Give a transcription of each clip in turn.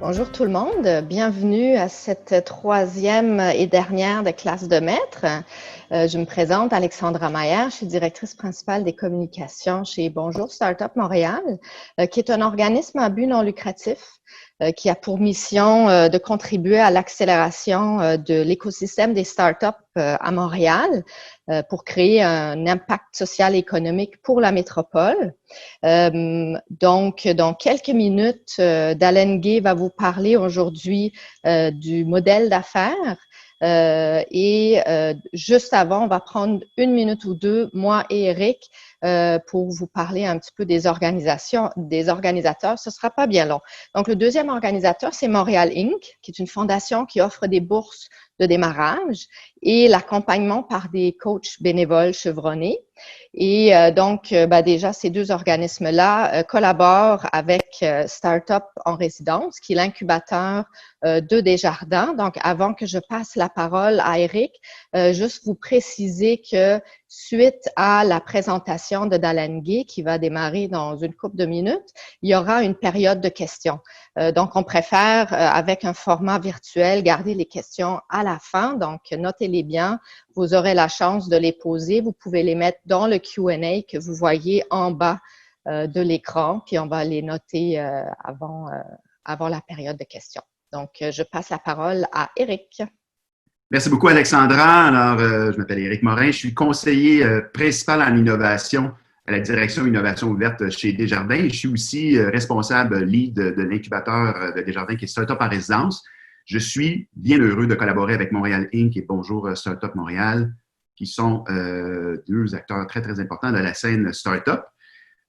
Bonjour tout le monde, bienvenue à cette troisième et dernière de classe de maître. Je me présente Alexandra Mayer, je suis directrice principale des communications chez Bonjour Startup Montréal, qui est un organisme à but non lucratif qui a pour mission de contribuer à l'accélération de l'écosystème des startups à Montréal pour créer un impact social et économique pour la métropole. Donc, dans quelques minutes, Dalen Gay va vous parler aujourd'hui du modèle d'affaires. Juste avant, on va prendre une minute ou deux, moi et Eric, pour vous parler un petit peu des organisations, des organisateurs. Ce ne sera pas bien long. Donc, le deuxième organisateur, c'est Montréal Inc., qui est une fondation qui offre des bourses de démarrage et l'accompagnement par des coachs bénévoles chevronnés. Et déjà, ces deux organismes-là collaborent avec Startup en résidence, qui est l'incubateur de Desjardins. Donc, avant que je passe la parole à Eric, juste vous préciser que suite à la présentation de Dalen Gay, qui va démarrer dans une couple de minutes, il y aura une période de questions. Donc, on préfère, avec un format virtuel, garder les questions à la fin. Donc, notez-les bien. Vous aurez la chance de les poser. Vous pouvez les mettre dans le Q&A que vous voyez en bas de l'écran, puis on va les noter avant la période de questions. Donc, je passe la parole à Eric. Merci beaucoup, Alexandra. Alors, je m'appelle Éric Morin. Je suis conseiller principal en innovation à la direction innovation ouverte chez Desjardins. Je suis aussi responsable lead de l'incubateur de Desjardins qui est Startup en résidence. Je suis bien heureux de collaborer avec Montréal Inc. et Bonjour Startup Montréal, qui sont deux acteurs très, très importants de la scène startup.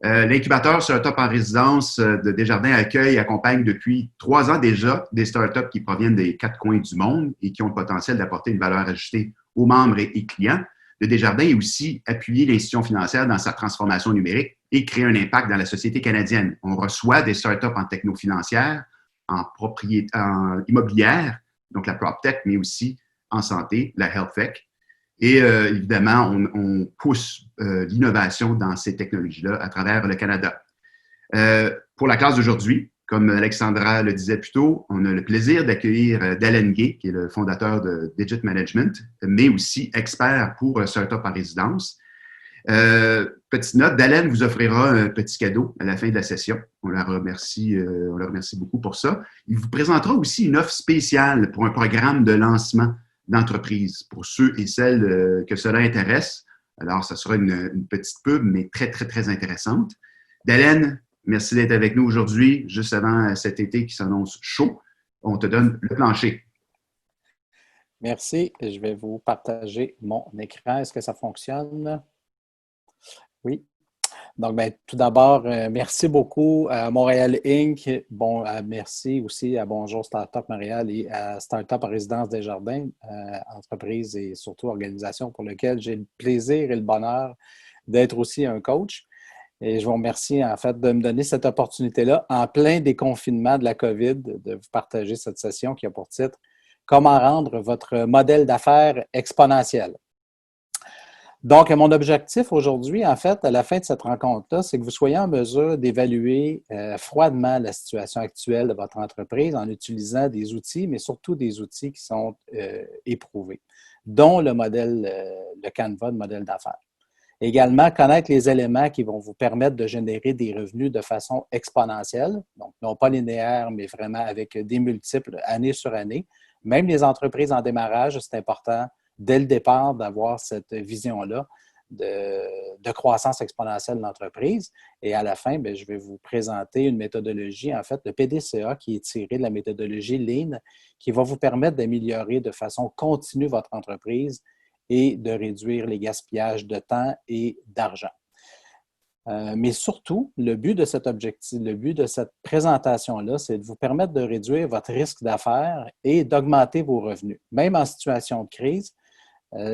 L'incubateur Startup en résidence de Desjardins accueille et accompagne depuis 3 ans déjà des startups qui proviennent des 4 coins du monde et qui ont le potentiel d'apporter une valeur ajoutée aux membres et clients de Desjardins et aussi appuyer l'institution financière dans sa transformation numérique et créer un impact dans la société canadienne. On reçoit des startups en techno-financière, en immobilière, donc la PropTech, mais aussi en santé, la HealthTech. Et évidemment, on pousse l'innovation dans ces technologies-là à travers le Canada. Pour la classe d'aujourd'hui, comme Alexandra le disait plus tôt, on a le plaisir d'accueillir Dalen Gay, qui est le fondateur de Digit Management, mais aussi expert pour Startup en résidence. Petite note, Dalen vous offrira un petit cadeau à la fin de la session. On la remercie beaucoup pour ça. Il vous présentera aussi une offre spéciale pour un programme de lancement d'entreprise pour ceux et celles que cela intéresse. Alors, ça sera une petite pub, mais très, très, très intéressante. Dalen, merci d'être avec nous aujourd'hui, juste avant cet été qui s'annonce chaud. On te donne le plancher. Merci. Je vais vous partager mon écran. Est-ce que ça fonctionne? Oui. Donc, tout d'abord, merci beaucoup à Montréal Inc. Merci aussi à Bonjour Startup Montréal et à Startup en résidence Desjardins, entreprise et surtout organisation pour laquelle j'ai le plaisir et le bonheur d'être aussi un coach. Et je vous remercie en fait de me donner cette opportunité-là, en plein déconfinement de la COVID, de vous partager cette session qui a pour titre « Comment rendre votre modèle d'affaires exponentiel ». Donc, mon objectif aujourd'hui, en fait, à la fin de cette rencontre-là, c'est que vous soyez en mesure d'évaluer froidement la situation actuelle de votre entreprise en utilisant des outils, mais surtout des outils qui sont éprouvés, dont le Canva de modèle d'affaires. Également, connaître les éléments qui vont vous permettre de générer des revenus de façon exponentielle, donc non pas linéaire, mais vraiment avec des multiples année sur année. Même les entreprises en démarrage, c'est important dès le départ d'avoir cette vision-là de croissance exponentielle de l'entreprise. Et à la fin, je vais vous présenter une méthodologie, en fait, le PDCA, qui est tiré de la méthodologie Lean, qui va vous permettre d'améliorer de façon continue votre entreprise et de réduire les gaspillages de temps et d'argent. Mais surtout, le but de cet objectif, le but de cette présentation-là, c'est de vous permettre de réduire votre risque d'affaires et d'augmenter vos revenus. Même en situation de crise,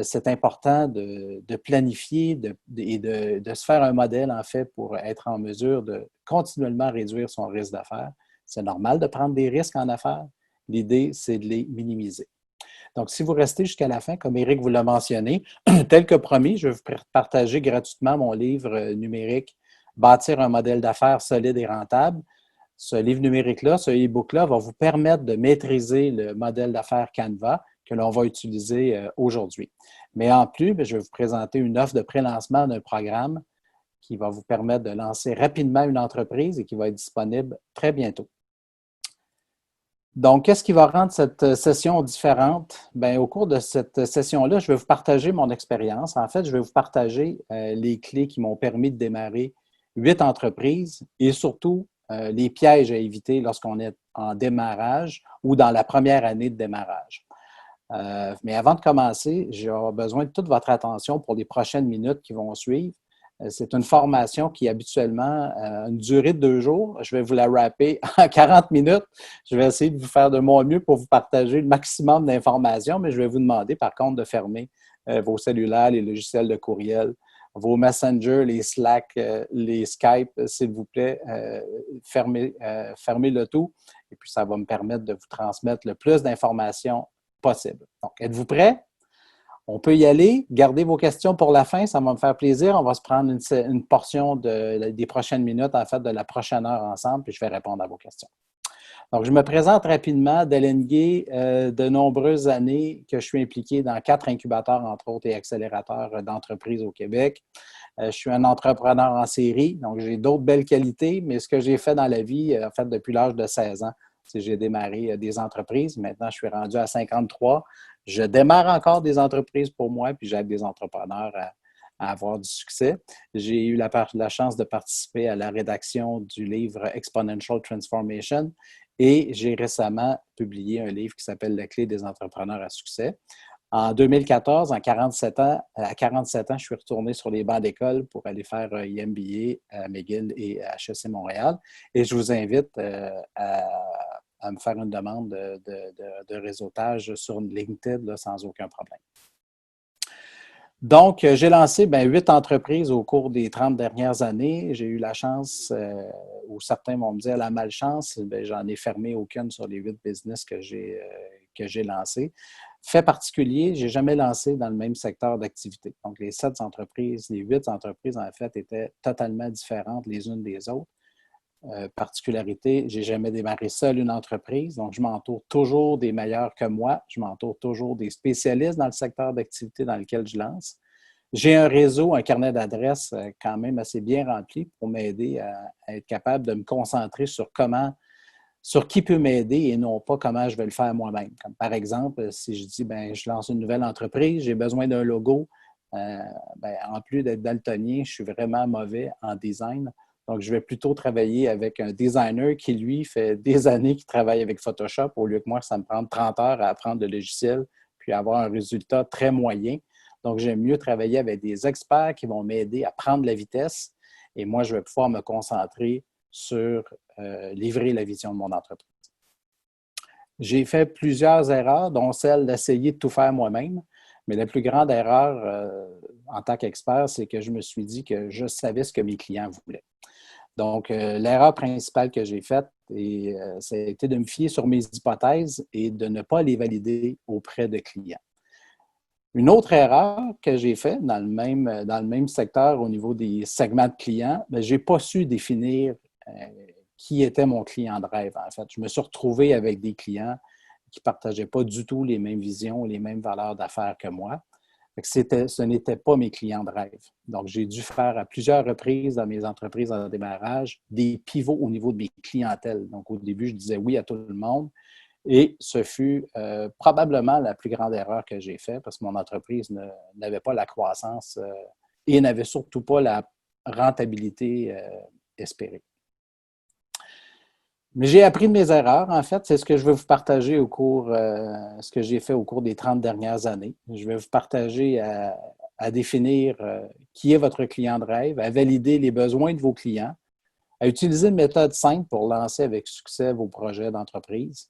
c'est important de planifier et de se faire un modèle, en fait, pour être en mesure de continuellement réduire son risque d'affaires. C'est normal de prendre des risques en affaires. L'idée, c'est de les minimiser. Donc, si vous restez jusqu'à la fin, comme Éric vous l'a mentionné, tel que promis, je vais vous partager gratuitement mon livre numérique « Bâtir un modèle d'affaires solide et rentable ». Ce livre numérique-là, ce e-book-là, va vous permettre de maîtriser le modèle d'affaires Canva que l'on va utiliser aujourd'hui. Mais en plus, je vais vous présenter une offre de pré-lancement d'un programme qui va vous permettre de lancer rapidement une entreprise et qui va être disponible très bientôt. Donc, qu'est-ce qui va rendre cette session différente? Bien, au cours de cette session-là, je vais vous partager mon expérience. En fait, je vais vous partager les clés qui m'ont permis de démarrer 8 entreprises et surtout les pièges à éviter lorsqu'on est en démarrage ou dans la première année de démarrage. Mais avant de commencer, j'ai besoin de toute votre attention pour les prochaines minutes qui vont suivre. C'est une formation qui habituellement a une durée de 2 jours. Je vais vous la wrapper en 40 minutes. Je vais essayer de vous faire de mon mieux pour vous partager le maximum d'informations, mais je vais vous demander par contre de fermer vos cellulaires, les logiciels de courriel, vos Messenger, les Slack, les Skype, s'il vous plaît. Fermez le tout et puis ça va me permettre de vous transmettre le plus d'informations possible. Donc, êtes-vous prêts? On peut y aller. Gardez vos questions pour la fin, ça va me faire plaisir. On va se prendre une portion des prochaines minutes, en fait, de la prochaine heure ensemble, puis je vais répondre à vos questions. Donc, je me présente rapidement. Delaine Gay, de nombreuses années que je suis impliqué dans 4 incubateurs, entre autres, et accélérateurs d'entreprises au Québec. Je suis un entrepreneur en série, donc j'ai d'autres belles qualités, mais ce que j'ai fait dans la vie, en fait, depuis l'âge de 16 ans, c'est que j'ai démarré des entreprises. Maintenant, je suis rendu à 53. Je démarre encore des entreprises pour moi, puis j'aide des entrepreneurs à avoir du succès. J'ai eu la chance de participer à la rédaction du livre Exponential Transformation et j'ai récemment publié un livre qui s'appelle La clé des entrepreneurs à succès. En 2014, à 47 ans, je suis retourné sur les bancs d'école pour aller faire un MBA à McGill et à HEC Montréal. Et je vous invite à me faire une demande de réseautage sur LinkedIn là, sans aucun problème. Donc, j'ai lancé 8 entreprises au cours des 30 dernières années. J'ai eu la chance, ou certains vont me dire la malchance, j'en ai fermé aucune sur les 8 business que j'ai lancés. Fait particulier, je n'ai jamais lancé dans le même secteur d'activité. Donc, les 8 entreprises, en fait, étaient totalement différentes les unes des autres. Particularité, je n'ai jamais démarré seul une entreprise, donc je m'entoure toujours des meilleurs que moi, je m'entoure toujours des spécialistes dans le secteur d'activité dans lequel je lance. J'ai un réseau, un carnet d'adresses quand même assez bien rempli pour m'aider à être capable de me concentrer sur qui peut m'aider et non pas comment je vais le faire moi-même. Comme par exemple, si je dis, je lance une nouvelle entreprise, j'ai besoin d'un logo, en plus d'être daltonien, je suis vraiment mauvais en design. Donc, je vais plutôt travailler avec un designer qui, lui, fait des années qu'il travaille avec Photoshop au lieu que moi, ça me prend 30 heures à apprendre le logiciel puis avoir un résultat très moyen. Donc, j'aime mieux travailler avec des experts qui vont m'aider à prendre la vitesse et moi, je vais pouvoir me concentrer sur livrer la vision de mon entreprise. J'ai fait plusieurs erreurs, dont celle d'essayer de tout faire moi-même. Mais la plus grande erreur en tant qu'expert, c'est que je me suis dit que je savais ce que mes clients voulaient. Donc, l'erreur principale que j'ai faite, ça a été de me fier sur mes hypothèses et de ne pas les valider auprès de clients. Une autre erreur que j'ai faite dans le même secteur au niveau des segments de clients, je n'ai pas su définir qui était mon client de rêve, en fait. Je me suis retrouvé avec des clients qui ne partageaient pas du tout les mêmes visions, les mêmes valeurs d'affaires que moi. Ce n'était pas mes clients de rêve. Donc, j'ai dû faire à plusieurs reprises dans mes entreprises en démarrage des pivots au niveau de mes clientèles. Donc, au début, je disais oui à tout le monde et ce fut probablement la plus grande erreur que j'ai faite parce que mon entreprise n'avait pas la croissance et n'avait surtout pas la rentabilité espérée. Mais j'ai appris de mes erreurs, en fait. C'est ce que je vais vous partager ce que j'ai fait au cours des 30 dernières années. Je vais vous partager à définir qui est votre client de rêve, à valider les besoins de vos clients, à utiliser une méthode simple pour lancer avec succès vos projets d'entreprise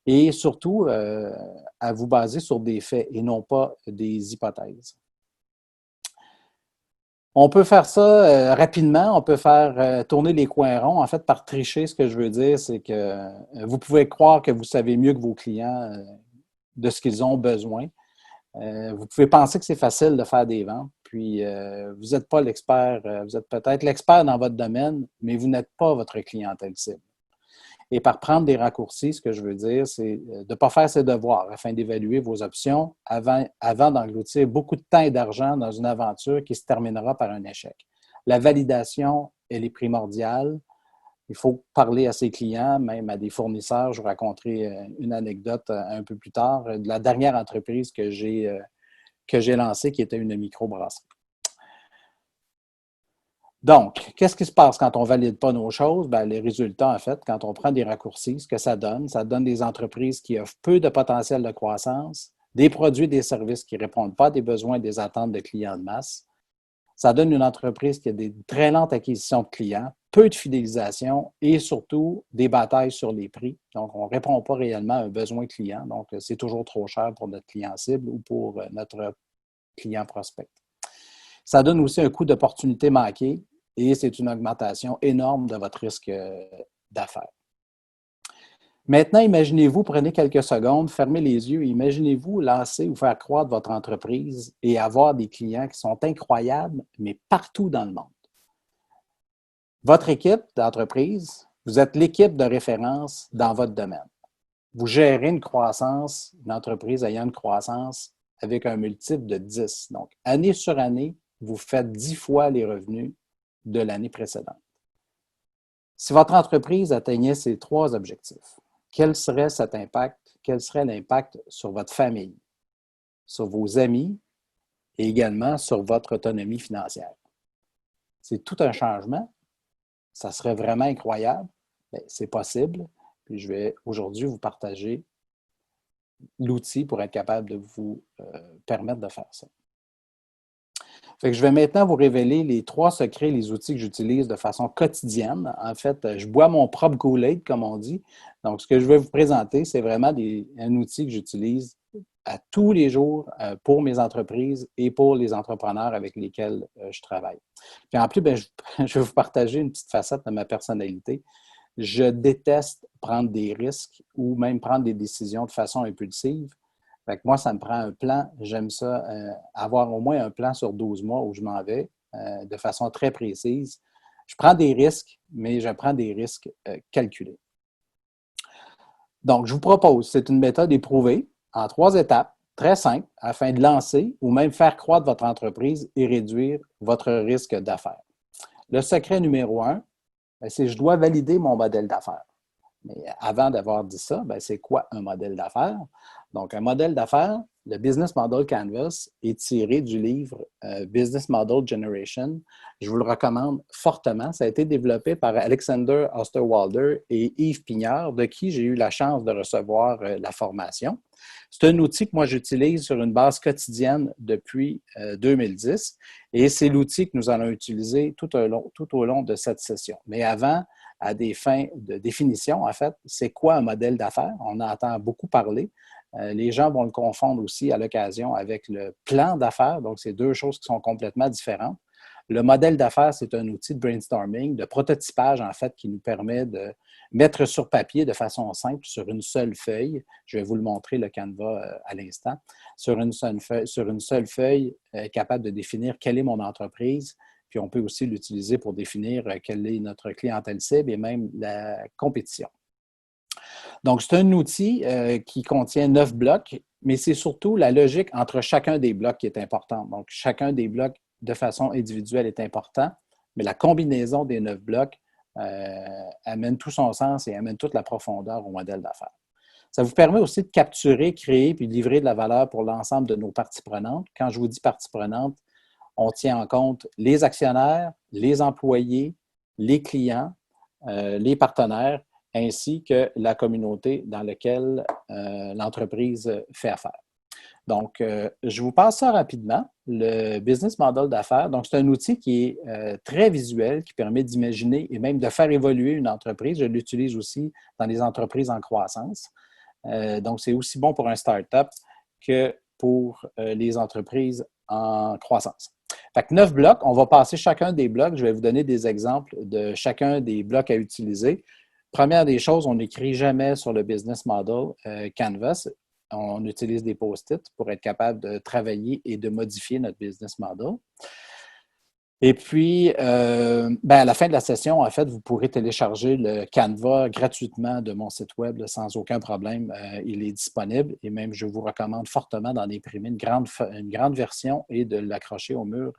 et surtout à vous baser sur des faits et non pas des hypothèses. On peut faire ça rapidement, on peut faire tourner les coins ronds. En fait, par tricher, ce que je veux dire, c'est que vous pouvez croire que vous savez mieux que vos clients de ce qu'ils ont besoin. Vous pouvez penser que c'est facile de faire des ventes, puis vous n'êtes pas l'expert, vous êtes peut-être l'expert dans votre domaine, mais vous n'êtes pas votre clientèle cible. Et par prendre des raccourcis, ce que je veux dire, c'est de ne pas faire ses devoirs afin d'évaluer vos options avant d'engloutir beaucoup de temps et d'argent dans une aventure qui se terminera par un échec. La validation, elle est primordiale. Il faut parler à ses clients, même à des fournisseurs. Je vous raconterai une anecdote un peu plus tard de la dernière entreprise que j'ai lancée, qui était une microbrasserie. Donc, qu'est-ce qui se passe quand on ne valide pas nos choses? Bien, les résultats, en fait, quand on prend des raccourcis, ce que ça donne des entreprises qui offrent peu de potentiel de croissance, des produits et des services qui ne répondent pas à des besoins et des attentes de clients de masse. Ça donne une entreprise qui a des très lentes acquisitions de clients, peu de fidélisation et surtout des batailles sur les prix. Donc, on ne répond pas réellement à un besoin client. Donc, c'est toujours trop cher pour notre client cible ou pour notre client prospect. Ça donne aussi un coût d'opportunité manqué et c'est une augmentation énorme de votre risque d'affaires. Maintenant, imaginez-vous, prenez quelques secondes, fermez les yeux, imaginez-vous lancer ou faire croître votre entreprise et avoir des clients qui sont incroyables, mais partout dans le monde. Votre équipe d'entreprise, vous êtes l'équipe de référence dans votre domaine. Vous gérez une croissance, une entreprise ayant une croissance avec un multiple de 10. Donc, année sur année, vous faites 10 fois les revenus de l'année précédente. Si votre entreprise atteignait ces 3 objectifs, quel serait cet impact? Quel serait l'impact sur votre famille, sur vos amis et également sur votre autonomie financière? C'est tout un changement. Ça serait vraiment incroyable. Bien, c'est possible. Puis je vais aujourd'hui vous partager l'outil pour être capable de vous permettre de faire ça. Fait que je vais maintenant vous révéler les 3 secrets, les outils que j'utilise de façon quotidienne. En fait, je bois mon propre Kool-Aid, comme on dit. Donc, ce que je vais vous présenter, c'est vraiment un outil que j'utilise à tous les jours pour mes entreprises et pour les entrepreneurs avec lesquels je travaille. Puis en plus, bien, je vais vous partager une petite facette de ma personnalité. Je déteste prendre des risques ou même prendre des décisions de façon impulsive. Fait que moi, ça me prend un plan. J'aime ça, avoir au moins un plan sur 12 mois où je m'en vais de façon très précise. Je prends des risques, mais je prends des risques calculés. Donc, je vous propose, c'est une méthode éprouvée en 3 étapes, très simples, afin de lancer ou même faire croître votre entreprise et réduire votre risque d'affaires. Le secret numéro 1, c'est que je dois valider mon modèle d'affaires. Mais avant d'avoir dit ça, bien, c'est quoi un modèle d'affaires? Donc, un modèle d'affaires, le Business Model Canvas est tiré du livre Business Model Generation. Je vous le recommande fortement. Ça a été développé par Alexander Osterwalder et Yves Pignard, de qui j'ai eu la chance de recevoir la formation. C'est un outil que moi j'utilise sur une base quotidienne depuis 2010 et c'est l'outil que nous allons utiliser tout au long de cette session. Mais avant, à des fins de définition, en fait, c'est quoi un modèle d'affaires? On en entend beaucoup parler. Les gens vont le confondre aussi à l'occasion avec le plan d'affaires. Donc, c'est 2 choses qui sont complètement différentes. Le modèle d'affaires, c'est un outil de brainstorming, de prototypage, en fait, qui nous permet de mettre sur papier de façon simple, sur une seule feuille. Je vais vous le montrer, le Canva, à l'instant. Sur une seule feuille, capable de définir quelle est mon entreprise. Puis, on peut aussi l'utiliser pour définir quelle est notre clientèle cible et même la compétition. Donc, c'est un outil qui contient 9 blocs, mais c'est surtout la logique entre chacun des blocs qui est importante. Donc, chacun des blocs de façon individuelle est important, mais la combinaison des 9 blocs amène tout son sens et amène toute la profondeur au modèle d'affaires. Ça vous permet aussi de capturer, créer puis de livrer de la valeur pour l'ensemble de nos parties prenantes. Quand je vous dis parties prenantes, on tient en compte les actionnaires, les employés, les clients, les partenaires, ainsi que la communauté dans laquelle l'entreprise fait affaire. Donc, je vous passe ça rapidement. Le Business Model d'affaires, donc c'est un outil qui est très visuel, qui permet d'imaginer et même de faire évoluer une entreprise. Je l'utilise aussi dans les entreprises en croissance. Donc, c'est aussi bon pour un start-up que pour les entreprises en croissance. Fait que 9 blocs, on va passer chacun des blocs. Je vais vous donner des exemples de chacun des blocs à utiliser. Première des choses, on n'écrit jamais sur le Business Model Canvas. On utilise des post-it pour être capable de travailler et de modifier notre business model. Et puis, à la fin de la session, en fait, vous pourrez télécharger le Canva gratuitement de mon site web là, sans aucun problème. Il est disponible et même je vous recommande fortement d'en imprimer une grande version et de l'accrocher au mur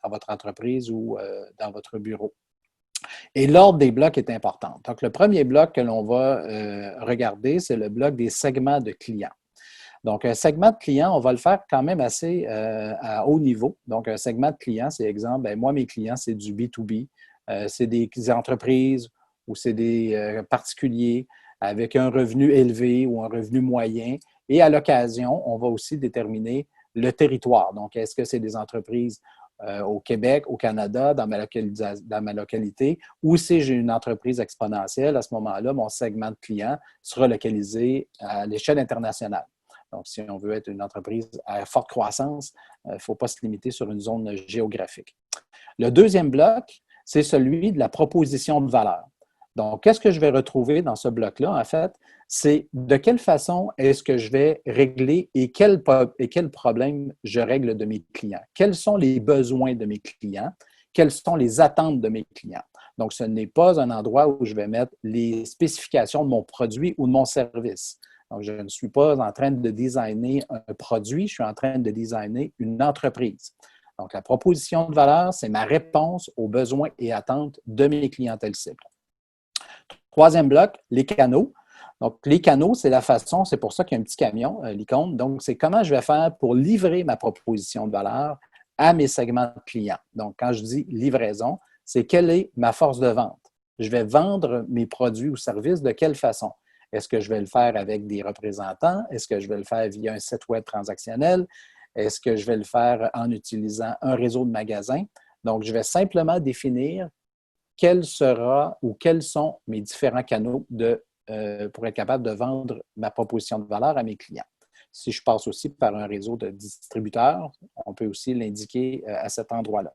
dans votre entreprise ou dans votre bureau. Et l'ordre des blocs est important. Donc, le premier bloc que l'on va regarder, c'est le bloc des segments de clients. Donc, un segment de client, on va le faire quand même assez à haut niveau. Donc, un segment de client, c'est exemple, moi, mes clients, c'est du B2B. C'est des entreprises ou c'est des particuliers avec un revenu élevé ou un revenu moyen. Et à l'occasion, on va aussi déterminer le territoire. Donc, est-ce que c'est des entreprises au Québec, au Canada, dans ma localité, ou si j'ai une entreprise exponentielle, à ce moment-là, mon segment de client sera localisé à l'échelle internationale. Donc, si on veut être une entreprise à forte croissance, il ne faut pas se limiter sur une zone géographique. Le deuxième bloc, c'est celui de la proposition de valeur. Donc, qu'est-ce que je vais retrouver dans ce bloc-là, en fait? C'est de quelle façon est-ce que je vais régler et quel problème je règle de mes clients? Quels sont les besoins de mes clients? Quelles sont les attentes de mes clients? Donc, ce n'est pas un endroit où je vais mettre les spécifications de mon produit ou de mon service. Donc, je ne suis pas en train de designer un produit, je suis en train de designer une entreprise. Donc, la proposition de valeur, c'est ma réponse aux besoins et attentes de mes clientèles cibles. Troisième bloc, les canaux. Donc, les canaux, c'est la façon, c'est pour ça qu'il y a un petit camion, l'icône. Donc, c'est comment je vais faire pour livrer ma proposition de valeur à mes segments de clients. Donc, quand je dis livraison, c'est quelle est ma force de vente. Je vais vendre mes produits ou services de quelle façon? Est-ce que je vais le faire avec des représentants? Est-ce que je vais le faire via un site web transactionnel? Est-ce que je vais le faire en utilisant un réseau de magasins? Donc, je vais simplement définir quel sera ou quels sont mes différents canaux pour être capable de vendre ma proposition de valeur à mes clients. Si je passe aussi par un réseau de distributeurs, on peut aussi l'indiquer à cet endroit-là.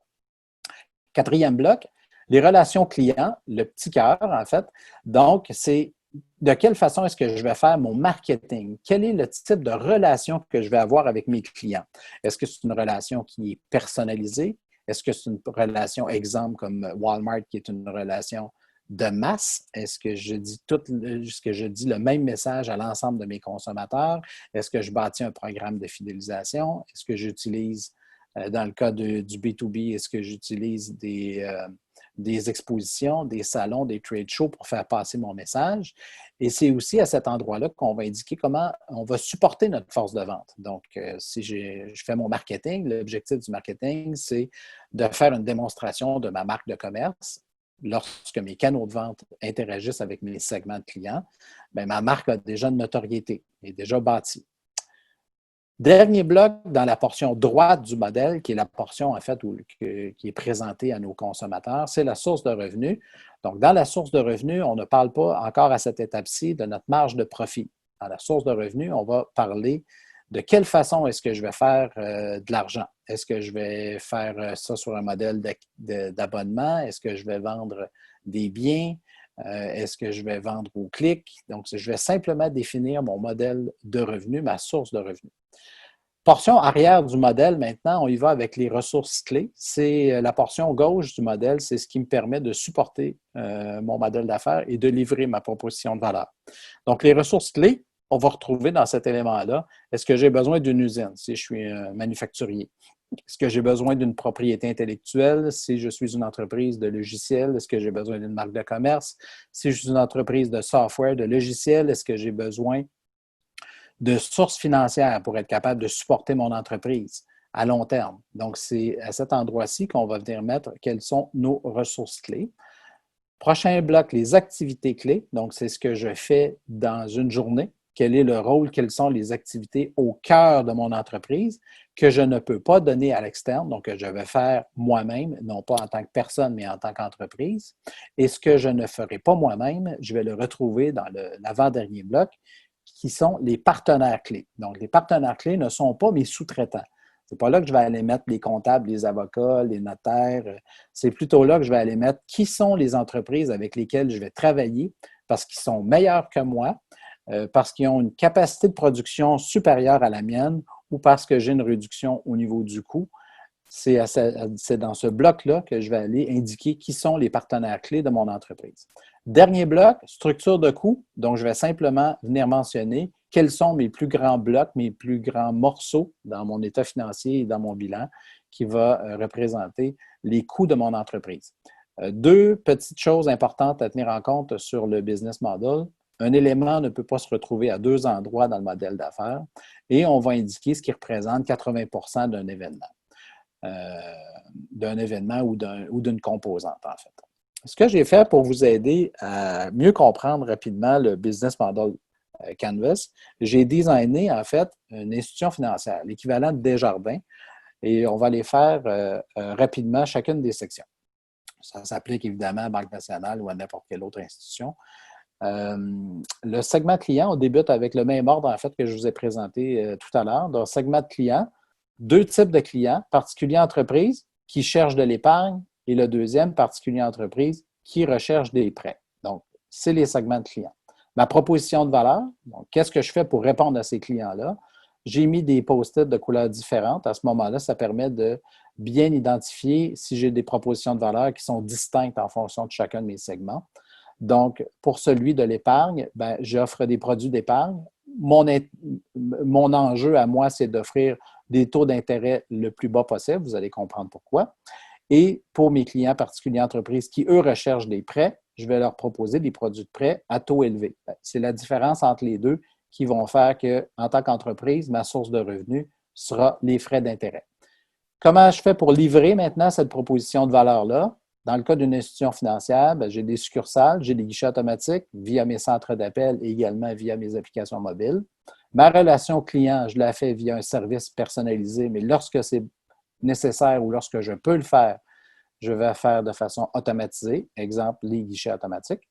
Quatrième bloc, les relations clients, le petit cœur, en fait. Donc, c'est de quelle façon est-ce que je vais faire mon marketing? Quel est le type de relation que je vais avoir avec mes clients? Est-ce que c'est une relation qui est personnalisée? Est-ce que c'est une relation, exemple, comme Walmart, qui est une relation de masse? Est-ce que je dis le même message à l'ensemble de mes consommateurs? Est-ce que je bâtis un programme de fidélisation? Est-ce que j'utilise, dans le cas du B2B, est-ce que j'utilise des expositions, des salons, des trade shows pour faire passer mon message? Et c'est aussi à cet endroit-là qu'on va indiquer comment on va supporter notre force de vente. Donc, si je fais mon marketing, l'objectif du marketing, c'est de faire une démonstration de ma marque de commerce. Lorsque mes canaux de vente interagissent avec mes segments de clients, bien, ma marque a déjà une notoriété, est déjà bâtie. Dernier bloc dans la portion droite du modèle, qui est la portion en fait qui est présentée à nos consommateurs, c'est la source de revenus. Donc, dans la source de revenus, on ne parle pas encore à cette étape-ci de notre marge de profit. Dans la source de revenus, on va parler de quelle façon est-ce que je vais faire de l'argent. Est-ce que je vais faire ça sur un modèle d'abonnement? Est-ce que je vais vendre des biens? Est-ce que je vais vendre au clic? Donc, je vais simplement définir mon modèle de revenus, ma source de revenus. Portion arrière du modèle, maintenant, on y va avec les ressources clés. C'est la portion gauche du modèle, c'est ce qui me permet de supporter mon modèle d'affaires et de livrer ma proposition de valeur. Donc, les ressources clés, on va retrouver dans cet élément-là, est-ce que j'ai besoin d'une usine si je suis un manufacturier? Est-ce que j'ai besoin d'une propriété intellectuelle si je suis une entreprise de logiciels? Est-ce que j'ai besoin d'une marque de commerce? Si je suis une entreprise de software, de logiciels, est-ce que j'ai besoin de sources financières pour être capable de supporter mon entreprise à long terme? Donc, c'est à cet endroit-ci qu'on va venir mettre quelles sont nos ressources clés. Prochain bloc, les activités clés. Donc, c'est ce que je fais dans une journée. Quel est le rôle, quelles sont les activités au cœur de mon entreprise que je ne peux pas donner à l'externe, donc que je vais faire moi-même, non pas en tant que personne, mais en tant qu'entreprise. Et ce que je ne ferai pas moi-même, je vais le retrouver dans l'avant-dernier bloc, qui sont les partenaires clés. Donc, les partenaires clés ne sont pas mes sous-traitants. Ce n'est pas là que je vais aller mettre les comptables, les avocats, les notaires. C'est plutôt là que je vais aller mettre qui sont les entreprises avec lesquelles je vais travailler parce qu'ils sont meilleurs que moi, parce qu'ils ont une capacité de production supérieure à la mienne ou parce que j'ai une réduction au niveau du coût. c'est dans ce bloc-là que je vais aller indiquer qui sont les partenaires clés de mon entreprise. Dernier bloc, structure de coûts. Donc, je vais simplement venir mentionner quels sont mes plus grands blocs, mes plus grands morceaux dans mon état financier et dans mon bilan qui va représenter les coûts de mon entreprise. Deux petites choses importantes à tenir en compte sur le business model. Un élément ne peut pas se retrouver à deux endroits dans le modèle d'affaires et on va indiquer ce qui représente 80% d'un événement. Ou d'une composante, en fait. Ce que j'ai fait pour vous aider à mieux comprendre rapidement le business model Canvas, j'ai designé, en fait, une institution financière, l'équivalent de Desjardins, et on va les faire rapidement chacune des sections. Ça s'applique évidemment à Banque nationale ou à n'importe quelle autre institution. Le segment client, on débute avec le même ordre, en fait, que je vous ai présenté tout à l'heure. Dans le segment de client, deux types de clients, particulier entreprise qui cherchent de l'épargne et le deuxième, particulier entreprise qui recherche des prêts. Donc, c'est les segments de clients. Ma proposition de valeur, donc, qu'est-ce que je fais pour répondre à ces clients-là? J'ai mis des post-it de couleurs différentes. À ce moment-là, ça permet de bien identifier si j'ai des propositions de valeur qui sont distinctes en fonction de chacun de mes segments. Donc, pour celui de l'épargne, j'offre des produits d'épargne. Mon enjeu à moi, c'est d'offrir des taux d'intérêt le plus bas possible. Vous allez comprendre pourquoi. Et pour mes clients particuliers entreprises qui, eux, recherchent des prêts, je vais leur proposer des produits de prêt à taux élevé. C'est la différence entre les deux qui vont faire qu'en tant qu'entreprise, ma source de revenus sera les frais d'intérêt. Comment je fais pour livrer maintenant cette proposition de valeur-là? Dans le cas d'une institution financière, j'ai des succursales, j'ai des guichets automatiques via mes centres d'appel et également via mes applications mobiles. Ma relation client, je la fais via un service personnalisé, mais lorsque c'est nécessaire ou lorsque je peux le faire, je vais faire de façon automatisée. Exemple, les guichets automatiques.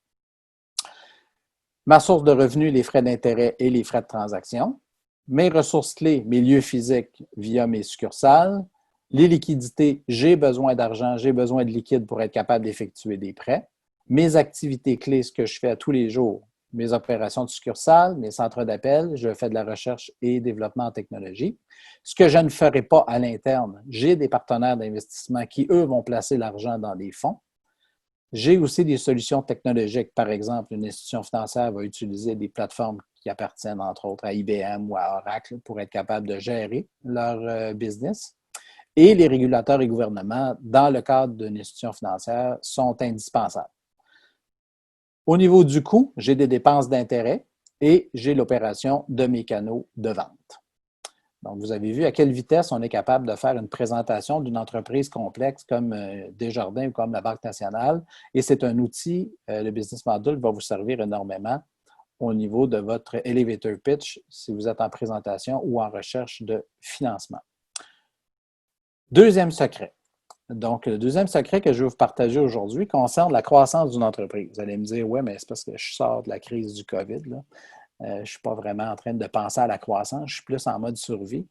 Ma source de revenus, les frais d'intérêt et les frais de transaction. Mes ressources clés, mes lieux physiques via mes succursales. Les liquidités, j'ai besoin d'argent, j'ai besoin de liquide pour être capable d'effectuer des prêts. Mes activités clés, ce que je fais à tous les jours, mes opérations de succursale, mes centres d'appel, je fais de la recherche et développement en technologie. Ce que je ne ferai pas à l'interne, j'ai des partenaires d'investissement qui, eux, vont placer l'argent dans des fonds. J'ai aussi des solutions technologiques. Par exemple, une institution financière va utiliser des plateformes qui appartiennent, entre autres, à IBM ou à Oracle pour être capable de gérer leur business. Et les régulateurs et gouvernements, dans le cadre d'une institution financière, sont indispensables. Au niveau du coût, j'ai des dépenses d'intérêt et j'ai l'opération de mes canaux de vente. Donc, vous avez vu à quelle vitesse on est capable de faire une présentation d'une entreprise complexe comme Desjardins ou comme la Banque nationale. Et c'est un outil, le Business Model va vous servir énormément au niveau de votre elevator pitch si vous êtes en présentation ou en recherche de financement. Deuxième secret. Donc, le deuxième secret que je vais vous partager aujourd'hui concerne la croissance d'une entreprise. Vous allez me dire, oui, mais c'est parce que je sors de la crise du COVID, là. Je ne suis pas vraiment en train de penser à la croissance, je suis plus en mode survie.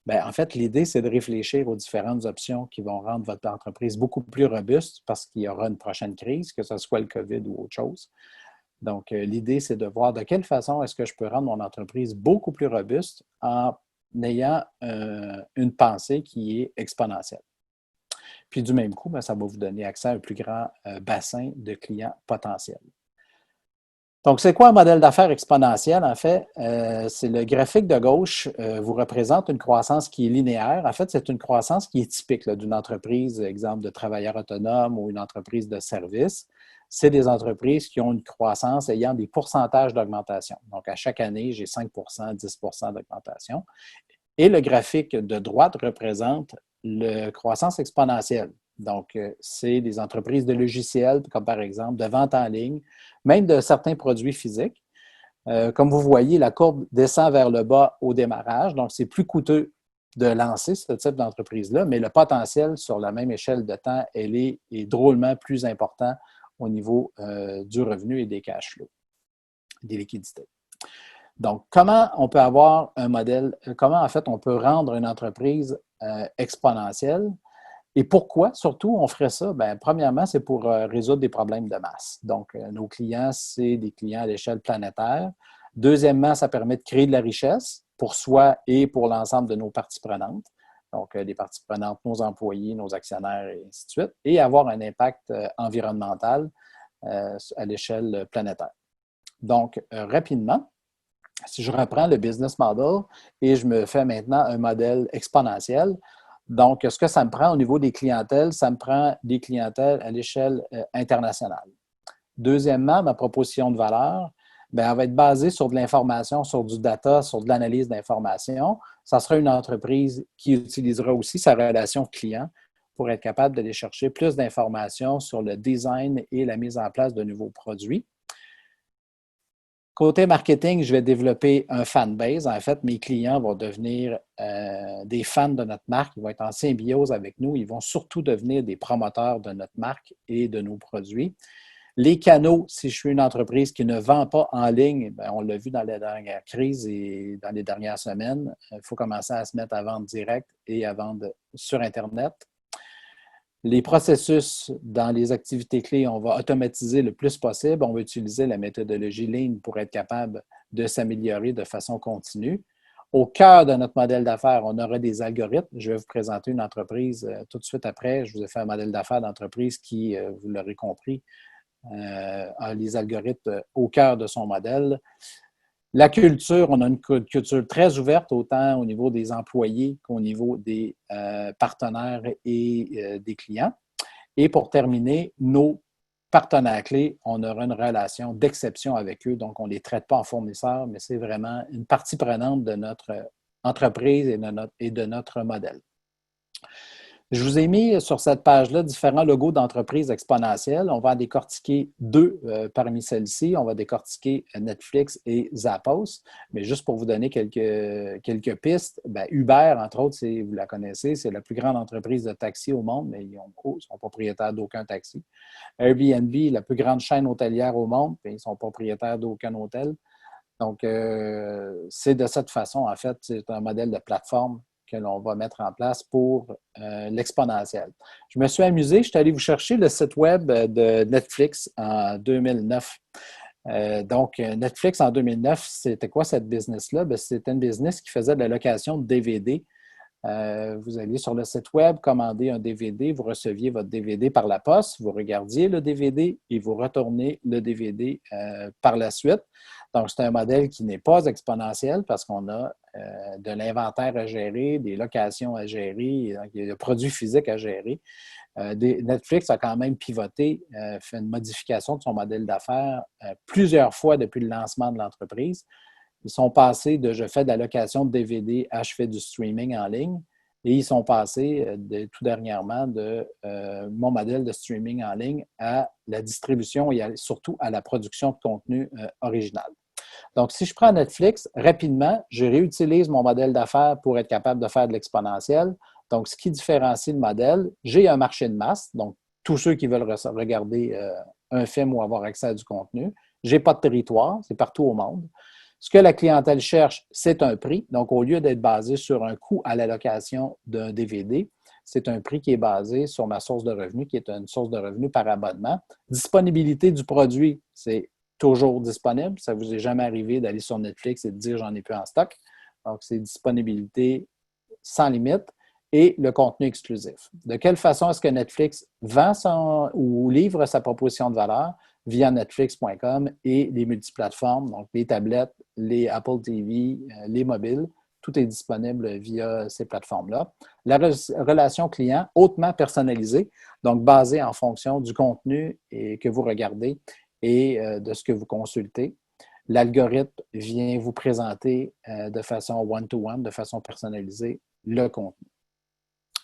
En fait, l'idée, c'est de réfléchir aux différentes options qui vont rendre votre entreprise beaucoup plus robuste parce qu'il y aura une prochaine crise, que ce soit le COVID ou autre chose. Donc, l'idée, c'est de voir de quelle façon est-ce que je peux rendre mon entreprise beaucoup plus robuste en ayant une pensée qui est exponentielle. Puis du même coup, ça va vous donner accès à un plus grand bassin de clients potentiels. Donc, c'est quoi un modèle d'affaires exponentiel? En fait, c'est le graphique de gauche vous représente une croissance qui est linéaire. En fait, c'est une croissance qui est typique d'une entreprise, exemple de travailleurs autonomes ou une entreprise de services. C'est des entreprises qui ont une croissance ayant des pourcentages d'augmentation. Donc, à chaque année, j'ai 5 10 d'augmentation. Et le graphique de droite représente la croissance exponentielle. Donc, c'est des entreprises de logiciels, comme par exemple de vente en ligne, même de certains produits physiques. Comme vous voyez, la courbe descend vers le bas au démarrage, donc c'est plus coûteux de lancer ce type d'entreprise-là, mais le potentiel sur la même échelle de temps, est drôlement plus important au niveau du revenu et des cash flows, des liquidités. Donc, comment on peut avoir un modèle, comment en fait on peut rendre une entreprise exponentielle et pourquoi surtout on ferait ça? Premièrement, c'est pour résoudre des problèmes de masse. Donc, nos clients, c'est des clients à l'échelle planétaire. Deuxièmement, ça permet de créer de la richesse pour soi et pour l'ensemble de nos parties prenantes. donc les parties prenantes, nos employés, nos actionnaires et ainsi de suite, et avoir un impact environnemental à l'échelle planétaire. Donc, rapidement, si je reprends le business model et je me fais maintenant un modèle exponentiel, donc ce que ça me prend au niveau des clientèles, ça me prend des clientèles à l'échelle internationale. Deuxièmement, ma proposition de valeur, bien, elle va être basée sur de l'information, sur du data, sur de l'analyse d'information. Ça sera une entreprise qui utilisera aussi sa relation client pour être capable d'aller chercher plus d'informations sur le design et la mise en place de nouveaux produits. Côté marketing, je vais développer un fanbase. En fait, mes clients vont devenir des fans de notre marque. Ils vont être en symbiose avec nous. Ils vont surtout devenir des promoteurs de notre marque et de nos produits. Les canaux, si je suis une entreprise qui ne vend pas en ligne, bien, on l'a vu dans la dernière crise et dans les dernières semaines, il faut commencer à se mettre à vendre direct et à vendre sur Internet. Les processus dans les activités clés, on va automatiser le plus possible. On va utiliser la méthodologie Lean pour être capable de s'améliorer de façon continue. Au cœur de notre modèle d'affaires, on aura des algorithmes. Je vais vous présenter une entreprise tout de suite après. Je vous ai fait un modèle d'affaires d'entreprise qui, vous l'aurez compris, a les algorithmes au cœur de son modèle. La culture, on a une culture très ouverte, autant au niveau des employés qu'au niveau des partenaires et des clients. Et pour terminer, nos partenaires clés, on aura une relation d'exception avec eux. Donc, on ne les traite pas en fournisseurs, mais c'est vraiment une partie prenante de notre entreprise et de notre modèle. Je vous ai mis sur cette page-là différents logos d'entreprises exponentielles. On va en décortiquer deux parmi celles-ci. On va décortiquer Netflix et Zappos. Mais juste pour vous donner quelques pistes, bien, Uber, entre autres, vous la connaissez, c'est la plus grande entreprise de taxi au monde, mais ils sont propriétaires d'aucun taxi. Airbnb, la plus grande chaîne hôtelière au monde, puis ils sont propriétaires d'aucun hôtel. Donc, c'est de cette façon, en fait, c'est un modèle de plateforme que l'on va mettre en place pour l'exponentiel. Je me suis amusé, je suis allé vous chercher le site web de Netflix en 2009. Donc, Netflix en 2009, c'était quoi cette business-là? C'était une business qui faisait de la location de DVD. Vous alliez sur le site web, commander un DVD, vous receviez votre DVD par la poste, vous regardiez le DVD et vous retournez le DVD par la suite. Donc, c'est un modèle qui n'est pas exponentiel parce qu'on a de l'inventaire à gérer, des locations à gérer, donc il y a des produits physiques à gérer. Netflix a quand même pivoté, fait une modification de son modèle d'affaires plusieurs fois depuis le lancement de l'entreprise. Ils sont passés de « je fais de la location de DVD » à « je fais du streaming en ligne ». Et ils sont passés tout dernièrement de mon modèle de streaming en ligne à la distribution et surtout à la production de contenu original. Donc, si je prends Netflix, rapidement, je réutilise mon modèle d'affaires pour être capable de faire de l'exponentiel. Donc, ce qui différencie le modèle, j'ai un marché de masse, donc tous ceux qui veulent regarder un film ou avoir accès à du contenu. Je n'ai pas de territoire, c'est partout au monde. Ce que la clientèle cherche, c'est un prix. Donc, au lieu d'être basé sur un coût à la location d'un DVD, c'est un prix qui est basé sur ma source de revenus, qui est une source de revenus par abonnement. Disponibilité du produit, c'est toujours disponible. Ça ne vous est jamais arrivé d'aller sur Netflix et de dire « j'en ai plus en stock ». Donc, c'est disponibilité sans limite et le contenu exclusif. De quelle façon est-ce que Netflix vend ou livre sa proposition de valeur? Via netflix.com et les multiplateformes, donc les tablettes, les Apple TV, les mobiles, tout est disponible via ces plateformes-là. La relation client hautement personnalisée, donc basée en fonction du contenu que vous regardez et de ce que vous consultez. L'algorithme vient vous présenter de façon one-to-one, de façon personnalisée, le contenu.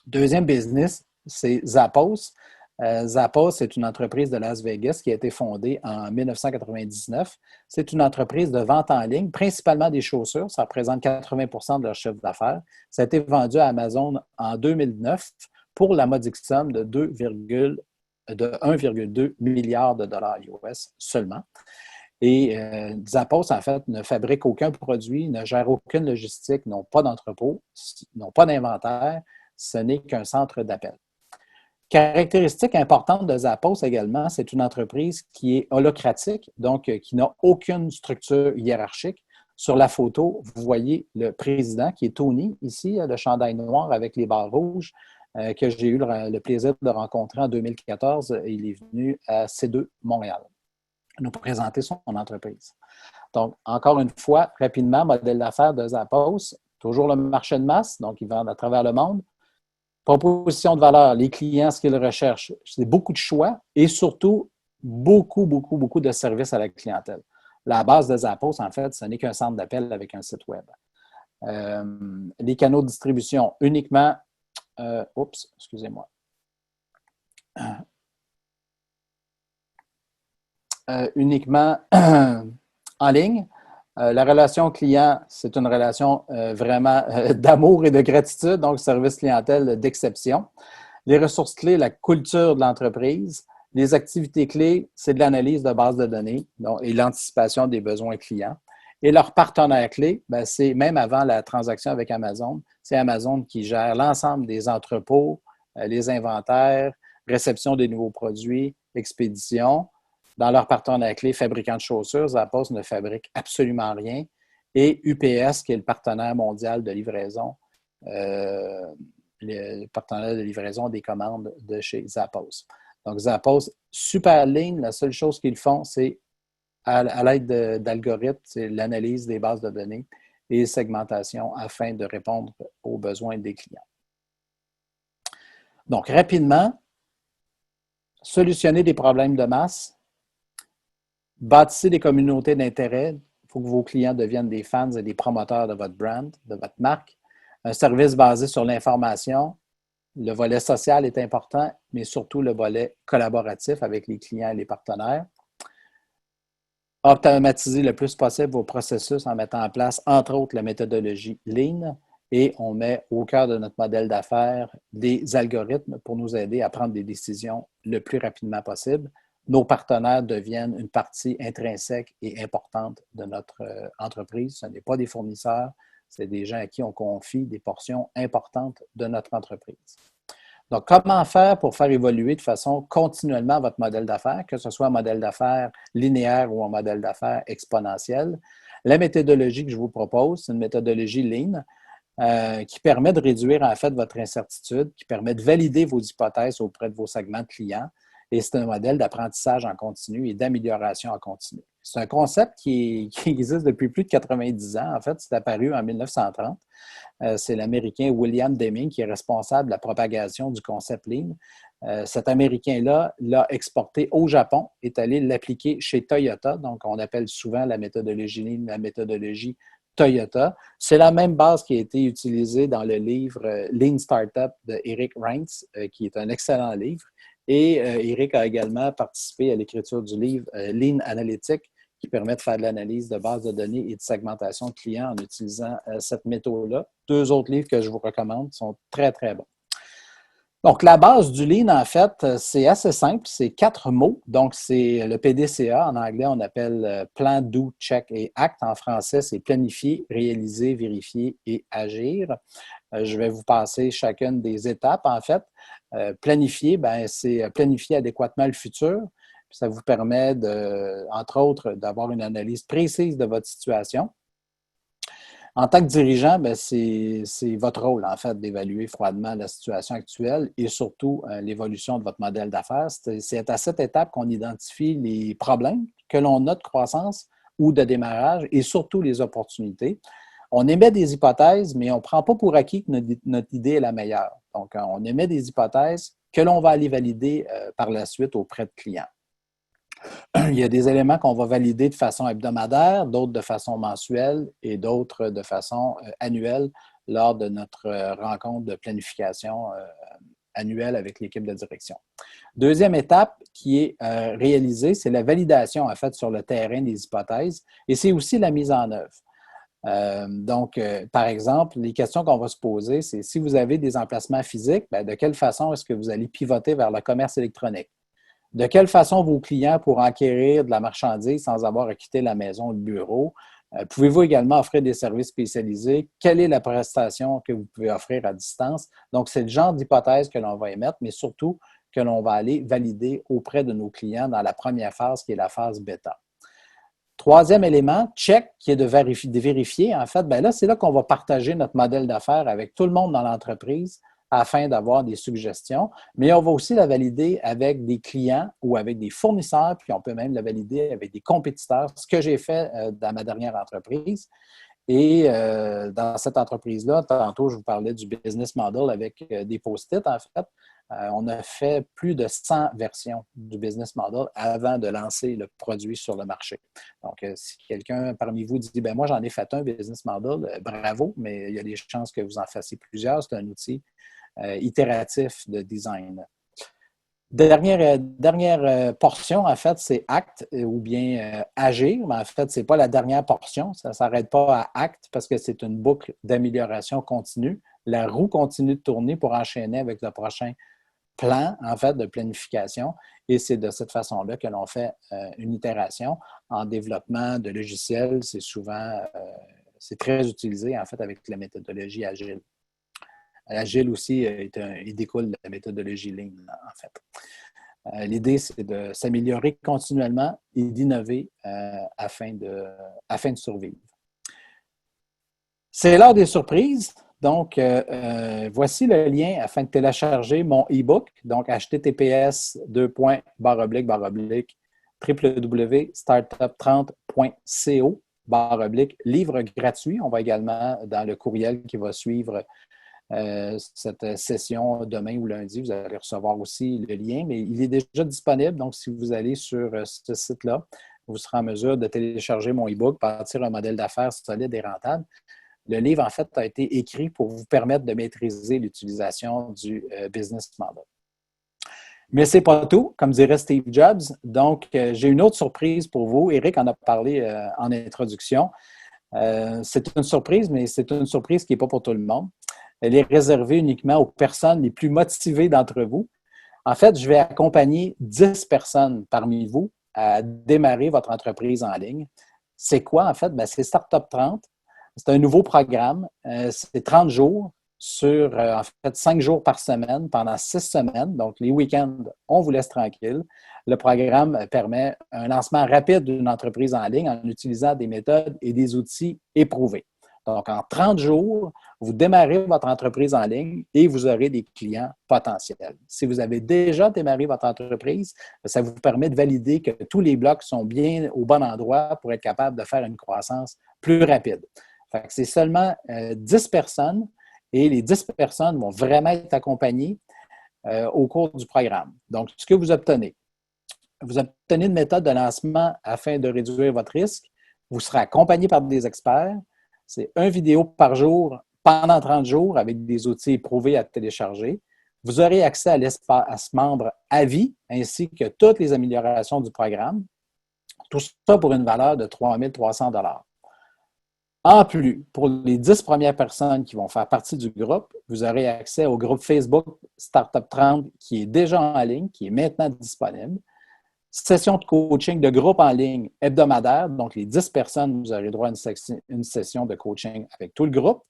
Deuxième business, c'est Zappos. Zappos, c'est une entreprise de Las Vegas qui a été fondée en 1999. C'est une entreprise de vente en ligne, principalement des chaussures. Ça représente 80% de leur chiffre d'affaires. Ça a été vendu à Amazon en 2009 pour la modique somme de 1,2 milliard de dollars US seulement. Et Zappos, en fait, ne fabrique aucun produit, ne gère aucune logistique, n'ont pas d'entrepôt, n'ont pas d'inventaire. Ce n'est qu'un centre d'appel. Caractéristique importante de Zappos également, c'est une entreprise qui est holocratique, donc qui n'a aucune structure hiérarchique. Sur la photo, vous voyez le président qui est Tony, ici, le chandail noir avec les barres rouges, que j'ai eu le plaisir de rencontrer en 2014. Il est venu à C2 Montréal nous présenter son entreprise. Donc, encore une fois, rapidement, modèle d'affaires de Zappos, toujours le marché de masse, donc ils vendent à travers le monde. Proposition de valeur, les clients, ce qu'ils recherchent, c'est beaucoup de choix et surtout beaucoup de services à la clientèle. La base de Zappos, en fait, ce n'est qu'un centre d'appel avec un site web. Les canaux de distribution, uniquement, excusez-moi. Uniquement en ligne. La relation client, c'est une relation vraiment d'amour et de gratitude, donc service clientèle d'exception. Les ressources clés, la culture de l'entreprise. Les activités clés, c'est de l'analyse de base de données et l'anticipation des besoins clients. Et leur partenaire clé, ben, c'est même avant la transaction avec Amazon, c'est Amazon qui gère l'ensemble des entrepôts, les inventaires, réception des nouveaux produits, expédition. Dans leur partenaire clé, fabricant de chaussures, Zappos ne fabrique absolument rien. Et UPS, qui est le partenaire mondial de livraison, le partenaire de livraison des commandes de chez Zappos. Donc, Zappos, super lean. La seule chose qu'ils font, c'est à l'aide d'algorithmes, c'est l'analyse des bases de données et segmentation afin de répondre aux besoins des clients. Donc, rapidement, solutionner des problèmes de masse, bâtissez des communautés d'intérêt. Il faut que vos clients deviennent des fans et des promoteurs de votre brand, de votre marque. Un service basé sur l'information. Le volet social est important, mais surtout le volet collaboratif avec les clients et les partenaires. Automatiser le plus possible vos processus en mettant en place, entre autres, la méthodologie Lean. Et on met au cœur de notre modèle d'affaires des algorithmes pour nous aider à prendre des décisions le plus rapidement possible. Nos partenaires deviennent une partie intrinsèque et importante de notre entreprise. Ce n'est pas des fournisseurs, c'est des gens à qui on confie des portions importantes de notre entreprise. Donc, comment faire pour faire évoluer de façon continuellement votre modèle d'affaires, que ce soit un modèle d'affaires linéaire ou un modèle d'affaires exponentiel? La méthodologie que je vous propose, c'est une méthodologie Lean qui permet de réduire en fait votre incertitude, qui permet de valider vos hypothèses auprès de vos segments de clients. Et c'est un modèle d'apprentissage en continu et d'amélioration en continu. C'est un concept qui existe depuis plus de 90 ans. En fait, c'est apparu en 1930. C'est l'Américain William Deming qui est responsable de la propagation du concept Lean. Cet Américain-là l'a exporté au Japon, est allé l'appliquer chez Toyota. Donc, on appelle souvent la méthodologie Lean la méthodologie Toyota. C'est la même base qui a été utilisée dans le livre Lean Startup de Eric Reince, qui est un excellent livre. Et Eric a également participé à l'écriture du livre Lean Analytic, qui permet de faire de l'analyse de base de données et de segmentation de clients en utilisant cette méthode-là. 2 autres livres que je vous recommande sont très, très bons. Donc, la base du Lean, en fait, c'est assez simple. C'est 4 mots. Donc, c'est le PDCA. En anglais, on appelle Plan, Do, Check et Act. En français, c'est planifier, réaliser, vérifier et agir. Je vais vous passer chacune des étapes, en fait. Planifier, c'est planifier adéquatement le futur. Ça vous permet, entre autres, d'avoir une analyse précise de votre situation. En tant que dirigeant, c'est votre rôle, en fait, d'évaluer froidement la situation actuelle et surtout l'évolution de votre modèle d'affaires. C'est à cette étape qu'on identifie les problèmes que l'on a de croissance ou de démarrage et surtout les opportunités. On émet des hypothèses, mais on ne prend pas pour acquis que notre idée est la meilleure. Donc, on émet des hypothèses que l'on va aller valider par la suite auprès de clients. Il y a des éléments qu'on va valider de façon hebdomadaire, d'autres de façon mensuelle et d'autres de façon annuelle lors de notre rencontre de planification annuelle avec l'équipe de direction. Deuxième étape qui est réalisée, c'est la validation en fait sur le terrain des hypothèses et c'est aussi la mise en œuvre. Donc, par exemple, les questions qu'on va se poser, c'est si vous avez des emplacements physiques, de quelle façon est-ce que vous allez pivoter vers le commerce électronique? De quelle façon vos clients pourront acquérir de la marchandise sans avoir à quitter la maison ou le bureau? Pouvez-vous également offrir des services spécialisés? Quelle est la prestation que vous pouvez offrir à distance? Donc, c'est le genre d'hypothèse que l'on va émettre, mais surtout que l'on va aller valider auprès de nos clients dans la première phase qui est la phase bêta. Troisième élément, check, qui est de vérifier. En fait, ben là, c'est là qu'on va partager notre modèle d'affaires avec tout le monde dans l'entreprise afin d'avoir des suggestions. Mais on va aussi la valider avec des clients ou avec des fournisseurs, puis on peut même la valider avec des compétiteurs, ce que j'ai fait dans ma dernière entreprise. Et dans cette entreprise-là, tantôt, je vous parlais du business model avec des post-it, en fait. On a fait plus de 100 versions du business model avant de lancer le produit sur le marché. Donc, si quelqu'un parmi vous dit, ben moi, j'en ai fait un business model, bravo, mais il y a des chances que vous en fassiez plusieurs. C'est un outil itératif de design. Dernière portion, en fait, c'est acte ou bien agir. Mais en fait, ce n'est pas la dernière portion. Ça ne s'arrête pas à acte parce que c'est une boucle d'amélioration continue. La roue continue de tourner pour enchaîner avec le prochain plan, en fait, de planification. Et c'est de cette façon-là que l'on fait une itération. En développement de logiciels, c'est très utilisé, en fait, avec la méthodologie agile. L'agile aussi, il découle de la méthodologie Lean, en fait. L'idée, c'est de s'améliorer continuellement et d'innover afin de survivre. C'est l'heure des surprises. Donc, voici le lien afin de télécharger mon e-book. Donc, https://www.startup30.co/ livre gratuit. On va également, dans le courriel qui va suivre cette session demain ou lundi, vous allez recevoir aussi le lien, mais il est déjà disponible. Donc, si vous allez sur ce site-là, vous serez en mesure de télécharger mon e-book, bâtir un modèle d'affaires solide et rentable. Le livre, en fait, a été écrit pour vous permettre de maîtriser l'utilisation du business model. Mais ce n'est pas tout, comme dirait Steve Jobs. Donc, j'ai une autre surprise pour vous. Éric en a parlé en introduction. C'est une surprise, mais c'est une surprise qui n'est pas pour tout le monde. Elle est réservée uniquement aux personnes les plus motivées d'entre vous. En fait, je vais accompagner 10 personnes parmi vous à démarrer votre entreprise en ligne. C'est quoi, en fait? Bien, c'est Startup 30. C'est un nouveau programme. C'est 30 jours sur, en fait, 5 jours par semaine pendant 6 semaines. Donc, les week-ends, on vous laisse tranquille. Le programme permet un lancement rapide d'une entreprise en ligne en utilisant des méthodes et des outils éprouvés. Donc, en 30 jours, vous démarrez votre entreprise en ligne et vous aurez des clients potentiels. Si vous avez déjà démarré votre entreprise, ça vous permet de valider que tous les blocs sont bien au bon endroit pour être capable de faire une croissance plus rapide. C'est seulement 10 personnes et les 10 personnes vont vraiment être accompagnées au cours du programme. Donc, ce que vous obtenez une méthode de lancement afin de réduire votre risque. Vous serez accompagné par des experts. C'est une vidéo par jour pendant 30 jours avec des outils éprouvés à télécharger. Vous aurez accès à l'espace membre à vie ainsi que toutes les améliorations du programme. Tout ça pour une valeur de 3 300 $. En plus, pour les 10 premières personnes qui vont faire partie du groupe, vous aurez accès au groupe Facebook Startup 30 qui est déjà en ligne, qui est maintenant disponible. Session de coaching de groupe en ligne hebdomadaire. Donc, les 10 personnes, vous aurez droit à une session de coaching avec tout le groupe.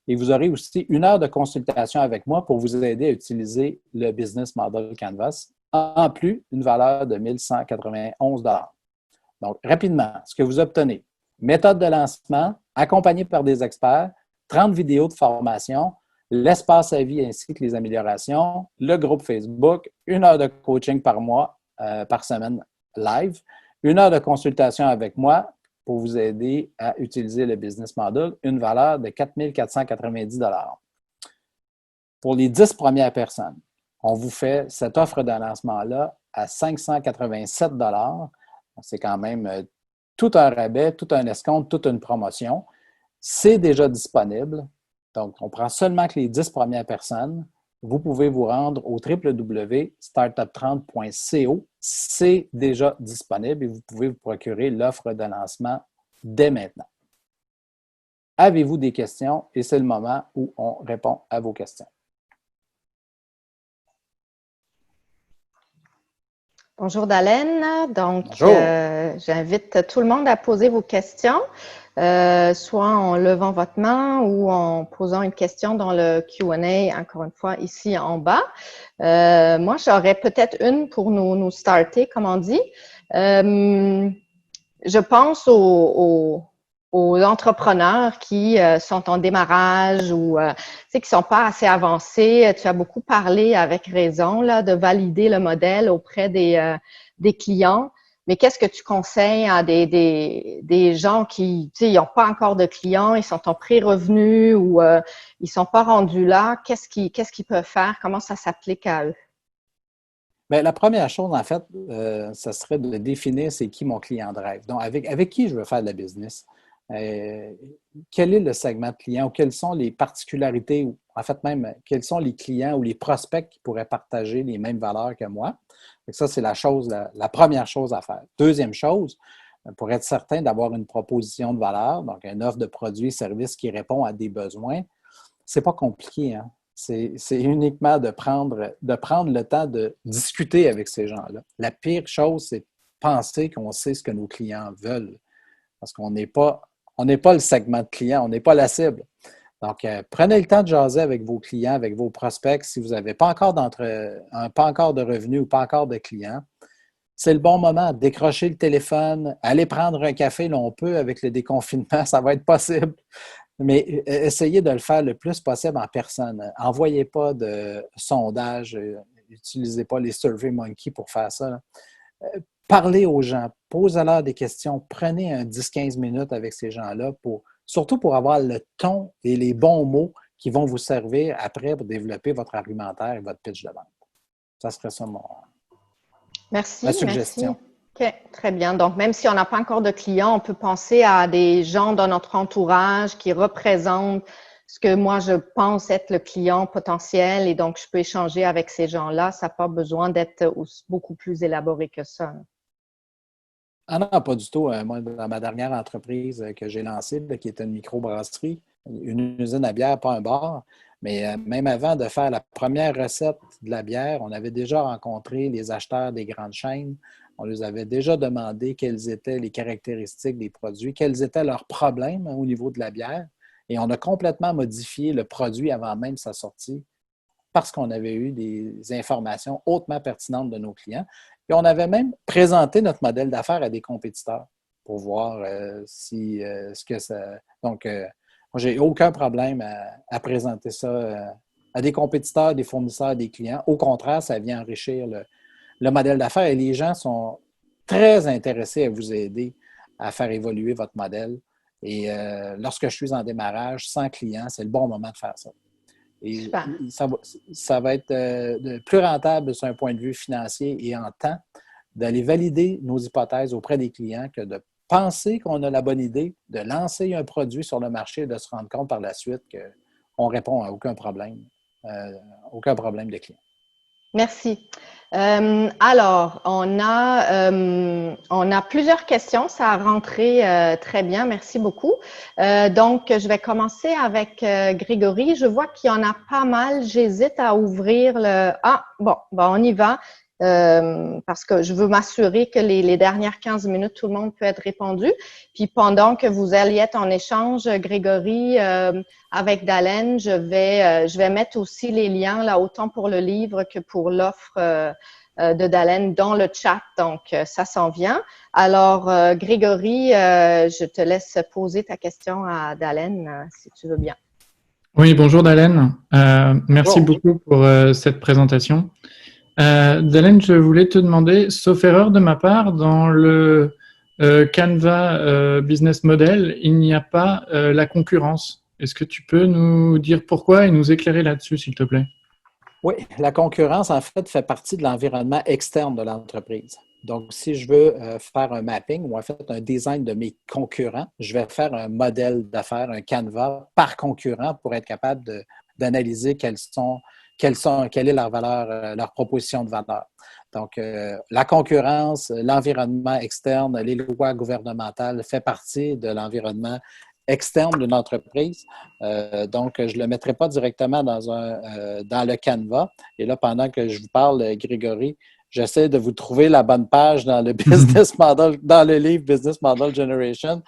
Et vous aurez aussi 1 heure de consultation avec moi pour vous aider à utiliser le Business Model Canvas. En plus, une valeur de 1 191 $. Donc, rapidement, ce que vous obtenez, méthode de lancement, accompagné par des experts, 30 vidéos de formation, l'espace à vie ainsi que les améliorations, le groupe Facebook, 1 heure de coaching par mois, par semaine live, 1 heure de consultation avec moi pour vous aider à utiliser le business model, une valeur de 4 490 $. Pour les 10 premières personnes, on vous fait cette offre de lancement-là à 587 $. C'est quand même tout un rabais, tout un escompte, toute une promotion. C'est déjà disponible. Donc, on prend seulement que les 10 premières personnes. Vous pouvez vous rendre au www.startup30.co. C'est déjà disponible et vous pouvez vous procurer l'offre de lancement dès maintenant. Avez-vous des questions? Et c'est le moment où on répond à vos questions. Bonjour Dalaine. Donc, j'invite tout le monde à poser vos questions, soit en levant votre main ou en posant une question dans le Q&A, encore une fois, ici en bas. Moi, j'aurais peut-être une pour nous starter, comme on dit. je pense aux entrepreneurs qui sont en démarrage ou tu sais, qui sont pas assez avancés. Tu as beaucoup parlé avec raison là de valider le modèle auprès des clients. Mais qu'est-ce que tu conseilles à des gens qui, tu sais, ils n'ont pas encore de clients, ils sont en pré-revenu ou ils sont pas rendus là? Qu'est-ce qu'ils peuvent faire? Comment ça s'applique à eux? Bien, la première chose, en fait, ça serait de définir c'est qui mon client de rêve. Donc, avec qui je veux faire de la business? Quel est le segment de client ou quelles sont les particularités ou en fait même quels sont les clients ou les prospects qui pourraient partager les mêmes valeurs que moi? Donc ça, c'est la première chose à faire. Deuxième chose, pour être certain d'avoir une proposition de valeur, donc une offre de produits et services qui répond à des besoins, c'est pas compliqué, hein? C'est uniquement de prendre le temps de discuter avec ces gens-là. La pire chose, c'est penser qu'on sait ce que nos clients veulent. Parce qu'on n'est pas le segment de client, on n'est pas la cible. Donc, prenez le temps de jaser avec vos clients, avec vos prospects. Si vous n'avez pas encore pas encore de revenus ou pas encore de clients, c'est le bon moment. Décrochez le téléphone, allez prendre un café, là, on peut avec le déconfinement, ça va être possible. Mais essayez de le faire le plus possible en personne. Envoyez pas de sondage, n'utilisez pas les SurveyMonkey pour faire ça. Parlez aux gens, posez-leur des questions, prenez un 10-15 minutes avec ces gens-là, surtout pour avoir le ton et les bons mots qui vont vous servir après pour développer votre argumentaire et votre pitch de vente. Ça serait ça ma suggestion. Merci. OK, très bien. Donc, même si on n'a pas encore de clients, on peut penser à des gens dans notre entourage qui représentent ce que moi, je pense être le client potentiel et donc je peux échanger avec ces gens-là. Ça n'a pas besoin d'être beaucoup plus élaboré que ça. Ah non, pas du tout. Moi, dans ma dernière entreprise que j'ai lancée, qui était une microbrasserie, une usine à bière, pas un bar, mais même avant de faire la première recette de la bière, on avait déjà rencontré les acheteurs des grandes chaînes. On leur avait déjà demandé quelles étaient les caractéristiques des produits, quels étaient leurs problèmes au niveau de la bière. Et on a complètement modifié le produit avant même sa sortie parce qu'on avait eu des informations hautement pertinentes de nos clients. Et on avait même présenté notre modèle d'affaires à des compétiteurs pour voir ce que ça. Donc, moi, j'ai aucun problème à présenter ça à des compétiteurs, des fournisseurs, des clients. Au contraire, ça vient enrichir le modèle d'affaires et les gens sont très intéressés à vous aider à faire évoluer votre modèle. Et lorsque je suis en démarrage sans client, c'est le bon moment de faire ça. Et Super. ça va être plus rentable sur un point de vue financier et en temps d'aller valider nos hypothèses auprès des clients que de penser qu'on a la bonne idée, de lancer un produit sur le marché et de se rendre compte par la suite qu'on répond à aucun problème de client. Merci. Alors, on a plusieurs questions. Ça a rentré très bien. Merci beaucoup. Donc, je vais commencer avec Grégory. Je vois qu'il y en a pas mal. J'hésite à ouvrir le… Ah, bon, on y va. Parce que je veux m'assurer que les dernières 15 minutes, tout le monde peut être répondu. Puis pendant que vous alliez être en échange, Grégory, avec Dalen, je vais mettre aussi les liens là, autant pour le livre que pour l'offre de Dalen dans le chat. Donc, ça s'en vient. Alors, Grégory, je te laisse poser ta question à Dalen, si tu veux bien. Oui, bonjour Dalen. Merci beaucoup pour cette présentation. Dalen, je voulais te demander, sauf erreur de ma part, dans le Canva Business Model, il n'y a pas la concurrence. Est-ce que tu peux nous dire pourquoi et nous éclairer là-dessus, s'il te plaît? Oui, la concurrence, en fait partie de l'environnement externe de l'entreprise. Donc, si je veux faire un mapping ou en fait un design de mes concurrents, je vais faire un modèle d'affaires, un Canva par concurrent pour être capable d'analyser quelle est leur valeur, leur proposition de valeur. Donc, la concurrence, l'environnement externe, les lois gouvernementales fait partie de l'environnement externe d'une entreprise. Donc, je ne le mettrai pas directement dans le Canva. Et là, pendant que je vous parle, Grégory, j'essaie de vous trouver la bonne page dans le Business Model, dans le livre Business Model Generation,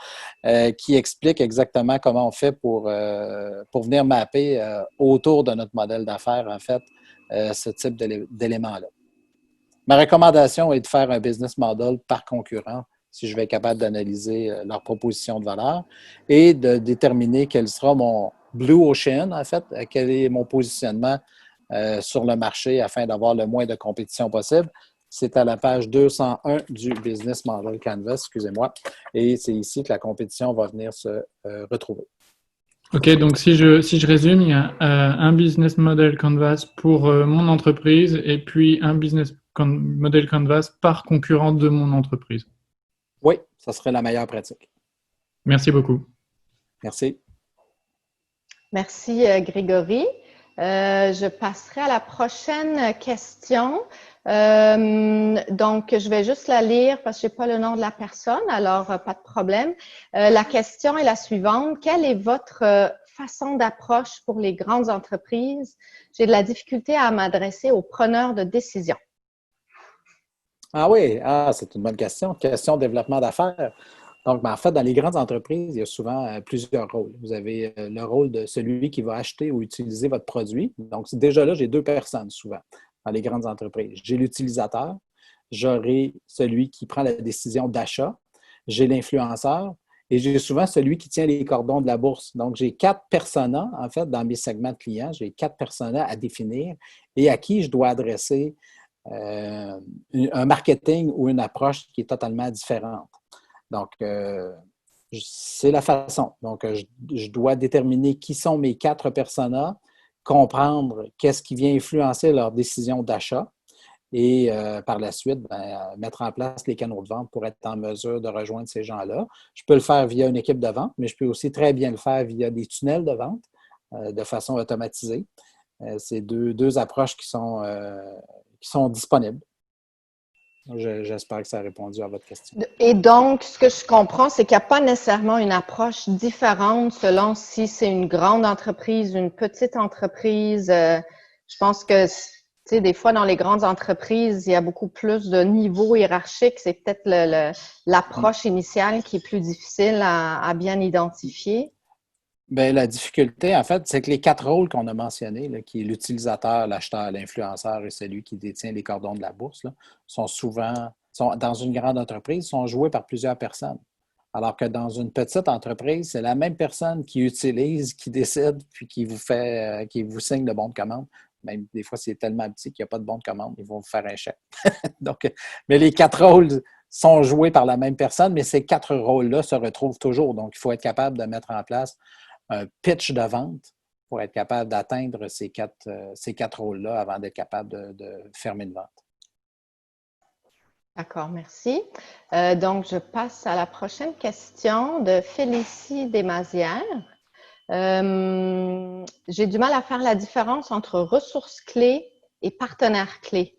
qui explique exactement comment on fait pour venir mapper autour de notre modèle d'affaires, en fait, ce type d'éléments-là. Ma recommandation est de faire un business model par concurrent. si je vais être capable d'analyser leur proposition de valeur et de déterminer quel sera mon Blue Ocean, en fait, quel est mon positionnement sur le marché afin d'avoir le moins de compétition possible. C'est à la page 201 du Business Model Canvas, excusez-moi, et c'est ici que la compétition va venir se retrouver. OK, donc si je résume, il y a un business model canvas pour mon entreprise et puis un business model canvas par concurrent de mon entreprise. Oui, ça serait la meilleure pratique. Merci beaucoup. Merci. Merci, Grégory. Je passerai à la prochaine question. Donc, je vais juste la lire parce que je n'ai pas le nom de la personne, alors pas de problème. La question est la suivante. Quelle est votre façon d'approche pour les grandes entreprises? J'ai de la difficulté à m'adresser aux preneurs de décision. Ah oui, c'est une bonne question. Question de développement d'affaires. Donc, en fait, dans les grandes entreprises, il y a souvent plusieurs rôles. Vous avez le rôle de celui qui va acheter ou utiliser votre produit. Donc, déjà là, j'ai deux personnes souvent dans les grandes entreprises. J'ai l'utilisateur, j'aurai celui qui prend la décision d'achat, j'ai l'influenceur et j'ai souvent celui qui tient les cordons de la bourse. Donc, j'ai 4 personas, en fait, dans mes segments de clients. J'ai 4 personas à définir et à qui je dois adresser un marketing ou une approche qui est totalement différente. Donc, c'est la façon. Donc, je dois déterminer qui sont mes 4 personas, comprendre qu'est-ce qui vient influencer leur décision d'achat et par la suite, mettre en place les canaux de vente pour être en mesure de rejoindre ces gens-là. Je peux le faire via une équipe de vente, mais je peux aussi très bien le faire via des tunnels de vente de façon automatisée. C'est deux approches qui sont disponibles. J'espère que ça a répondu à votre question. Et donc, ce que je comprends, c'est qu'il n'y a pas nécessairement une approche différente selon si c'est une grande entreprise, une petite entreprise. Je pense que, tu sais, des fois, dans les grandes entreprises, il y a beaucoup plus de niveaux hiérarchiques. C'est peut-être l'approche initiale qui est plus difficile à bien identifier. Bien, la difficulté, en fait, c'est que les 4 rôles qu'on a mentionnés, là, qui est l'utilisateur, l'acheteur, l'influenceur et celui qui détient les cordons de la bourse, là, sont dans une grande entreprise, sont joués par plusieurs personnes. Alors que dans une petite entreprise, c'est la même personne qui utilise, qui décide, puis qui vous signe le bon de commande. Même des fois, c'est tellement petit qu'il n'y a pas de bon de commande, ils vont vous faire un chèque. Donc, mais les 4 rôles sont joués par la même personne, mais ces 4 rôles-là se retrouvent toujours. Donc, il faut être capable de mettre en place un pitch de vente pour être capable d'atteindre ces quatre rôles-là avant d'être capable de fermer une vente. D'accord, merci. Donc, je passe à la prochaine question de Félicie Desmazières. J'ai du mal à faire la différence entre ressources clés et partenaires clés.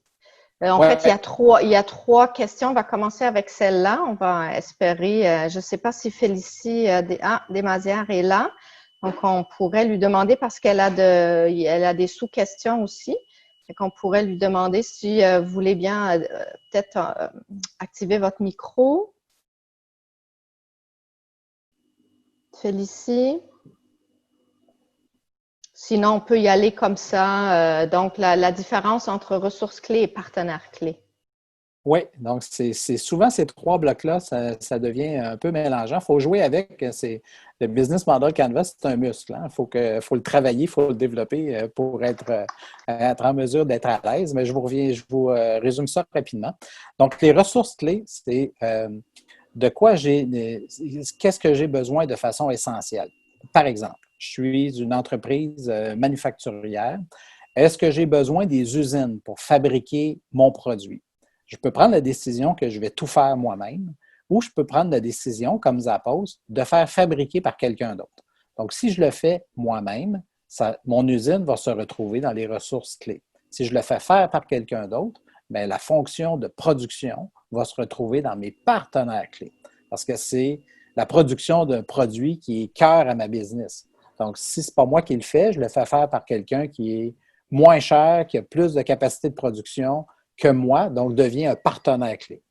En fait, il y a trois questions. On va commencer avec celle-là. On va espérer, je ne sais pas si Félicie Desmazières est là. Donc, on pourrait lui demander, parce qu'elle a des sous-questions aussi, qu'on pourrait lui demander si vous voulez bien peut-être activer votre micro. Félicie. Sinon, on peut y aller comme ça. Donc, la différence entre ressources clés et partenaires clés. Oui, donc c'est souvent ces 3 blocs-là, ça devient un peu mélangeant. Il faut jouer avec. Le Business Model Canvas, c'est un muscle. Il faut le travailler, il faut le développer pour être en mesure d'être à l'aise. Mais je vous résume ça rapidement. Donc, les ressources clés, c'est qu'est-ce que j'ai besoin de façon essentielle. Par exemple, je suis une entreprise manufacturière. Est-ce que j'ai besoin des usines pour fabriquer mon produit? Je peux prendre la décision que je vais tout faire moi-même ou je peux prendre la décision, comme Zappos, de faire fabriquer par quelqu'un d'autre. Donc, si je le fais moi-même, mon usine va se retrouver dans les ressources clés. Si je le fais faire par quelqu'un d'autre, bien, la fonction de production va se retrouver dans mes partenaires clés parce que c'est la production d'un produit qui est cœur à ma business. Donc, si ce n'est pas moi qui le fais, je le fais faire par quelqu'un qui est moins cher, qui a plus de capacité de production que moi, donc devient un partenaire clé.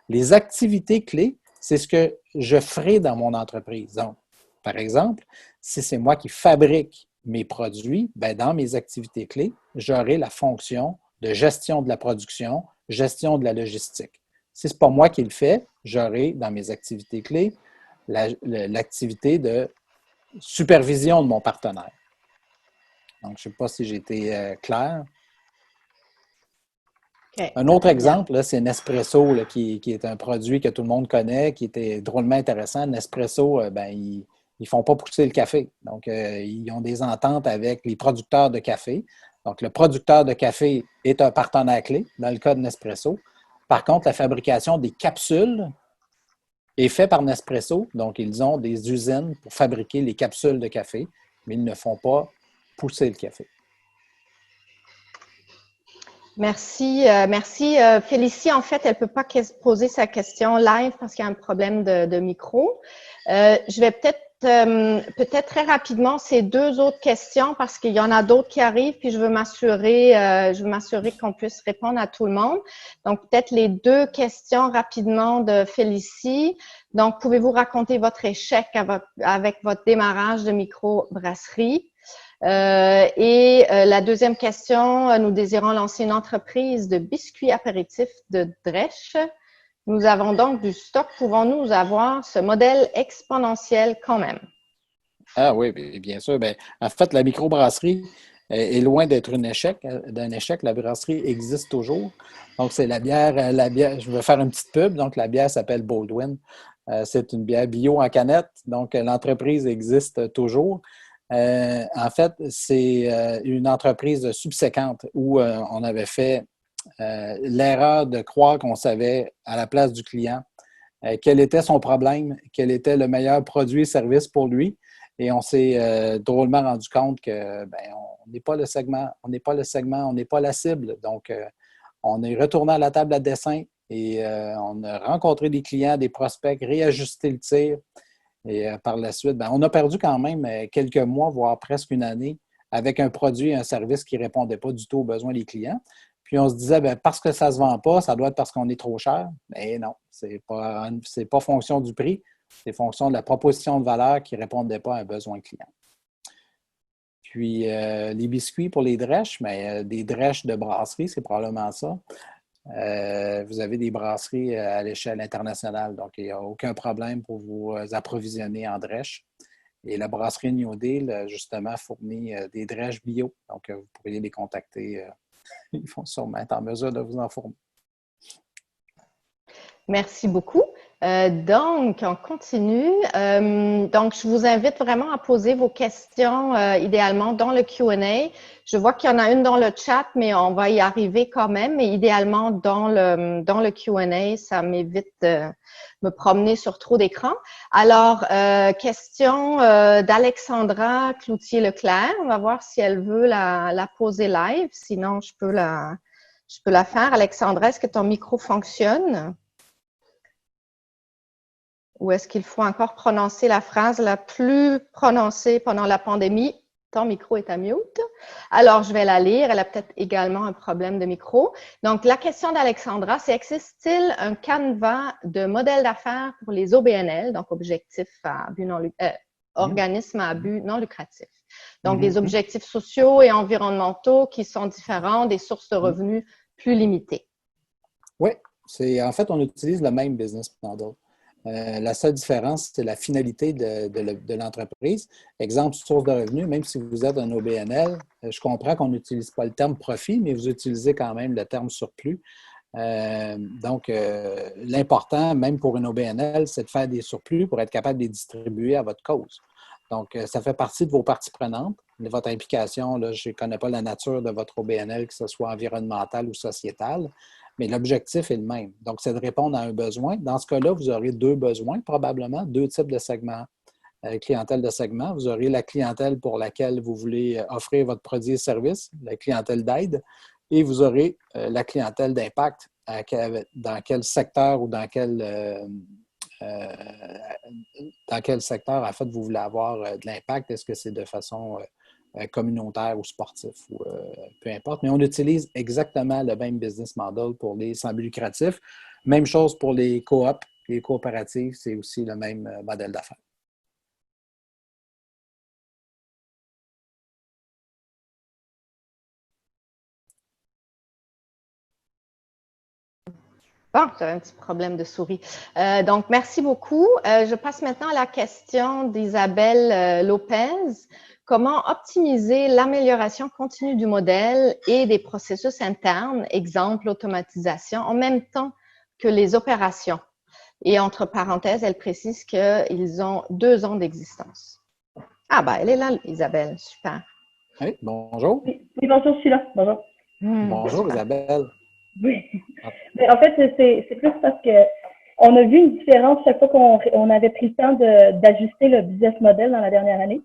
Les activités clés, c'est ce que je ferai dans mon entreprise. Donc, par exemple, si c'est moi qui fabrique mes produits, bien, dans mes activités clés, j'aurai la fonction de gestion de la production, gestion de la logistique. Si ce n'est pas moi qui le fais, j'aurai dans mes activités clés l'activité de supervision de mon partenaire. Donc, je ne sais pas si j'ai été clair. Okay. Un autre exemple, c'est Nespresso, là, qui est un produit que tout le monde connaît, qui était drôlement intéressant. Nespresso, ils ne font pas pousser le café. Donc, ils ont des ententes avec les producteurs de café. Donc, le producteur de café est un partenaire clé dans le cas de Nespresso. Par contre, la fabrication des capsules est faite par Nespresso. Donc, ils ont des usines pour fabriquer les capsules de café, mais ils ne font pas pousser le café. Merci. Félicie, en fait, elle ne peut pas poser sa question live parce qu'il y a un problème de micro. Je vais peut-être très rapidement ces deux autres questions parce qu'il y en a d'autres qui arrivent, puis je veux m'assurer qu'on puisse répondre à tout le monde. Donc, peut-être les deux questions rapidement de Félicie. Donc, pouvez-vous raconter votre échec avec votre démarrage de microbrasserie? La deuxième question, nous désirons lancer une entreprise de biscuits apéritifs de Drèche. Nous avons donc du stock. Pouvons-nous avoir ce modèle exponentiel quand même? Ah oui, bien sûr. Bien, en fait, la microbrasserie est loin d'être d'un échec. La brasserie existe toujours. Donc, c'est la bière, je vais faire une petite pub. Donc, la bière s'appelle Baldwin. C'est une bière bio en canette. Donc, l'entreprise existe toujours. En fait, c'est une entreprise subséquente où on avait fait l'erreur de croire qu'on savait à la place du client quel était son problème, quel était le meilleur produit et service pour lui. Et on s'est drôlement rendu compte que on n'est pas le segment, on n'est pas la cible. Donc, on est retourné à la table à dessin et on a rencontré des clients, des prospects, réajusté le tir. Et par la suite, on a perdu quand même quelques mois, voire presque une année, avec un produit et un service qui ne répondaient pas du tout aux besoins des clients. Puis on se disait, parce que ça ne se vend pas, ça doit être parce qu'on est trop cher. Mais non, ce n'est pas fonction du prix, c'est fonction de la proposition de valeur qui ne répondait pas à un besoin client. Puis les biscuits pour les drèches, mais des drèches de brasserie, c'est probablement ça. Vous avez des brasseries à l'échelle internationale, donc il n'y a aucun problème pour vous approvisionner en drèche. Et la brasserie New Deal, justement, fournit des drèches bio, donc vous pourriez les contacter. Ils vont sûrement être en mesure de vous en fournir. Merci beaucoup. Donc, on continue. Donc, je vous invite vraiment à poser vos questions idéalement dans le Q&A. Je vois qu'il y en a une dans le chat, mais on va y arriver quand même. Mais idéalement, dans le Q&A, ça m'évite de me promener sur trop d'écran. Alors, question d'Alexandra Cloutier-Leclerc. On va voir si elle veut la poser live. Sinon, je peux la faire. Alexandra, est-ce que ton micro fonctionne? Ou est-ce qu'il faut encore prononcer la phrase la plus prononcée pendant la pandémie? Ton micro est à mute. Alors, je vais la lire. Elle a peut-être également un problème de micro. Donc, la question d'Alexandra, c'est existe-t-il un canevas de modèle d'affaires pour les OBNL, donc organismes à but non lucratif? Donc, des objectifs sociaux et environnementaux qui sont différents, des sources de revenus plus limitées. Oui, en fait, on utilise le même business model. La seule différence, c'est la finalité de l'entreprise. Exemple, source de revenus, même si vous êtes un OBNL, je comprends qu'on n'utilise pas le terme profit, mais vous utilisez quand même le terme surplus. Donc, l'important, même pour une OBNL, c'est de faire des surplus pour être capable de les distribuer à votre cause. Donc, ça fait partie de vos parties prenantes, de votre implication. Là, je ne connais pas la nature de votre OBNL, que ce soit environnemental ou sociétal, mais l'objectif est le même. Donc, c'est de répondre à un besoin. Dans ce cas-là, vous aurez deux besoins, probablement, deux types de segments, clientèle de segments. Vous aurez la clientèle pour laquelle vous voulez offrir votre produit et service, la clientèle d'aide, et vous aurez la clientèle d'impact, dans quel secteur ou dans quel secteur, en fait, vous voulez avoir de l'impact. Est-ce que c'est de façon communautaire ou sportif, ou peu importe. Mais on utilise exactement le même business model pour les sans but lucratif. Même chose pour les coops, les coopératives, c'est aussi le même modèle d'affaires. Bon, j'avais un petit problème de souris. Donc, merci beaucoup. Je passe maintenant à la question d'Isabelle Lopez. Comment optimiser l'amélioration continue du modèle et des processus internes, exemple l'automatisation, en même temps que les opérations? Et entre parenthèses, elle précise qu'ils ont 2 ans d'existence. Ah, ben, elle est là, Isabelle. Super. Oui, bonjour. Oui, bonjour, je suis là. Bonjour. Bonjour, super. Isabelle. Oui. Mais en fait, c'est plus parce que on a vu une différence chaque fois qu'on avait pris le temps d'ajuster le business model dans la dernière année.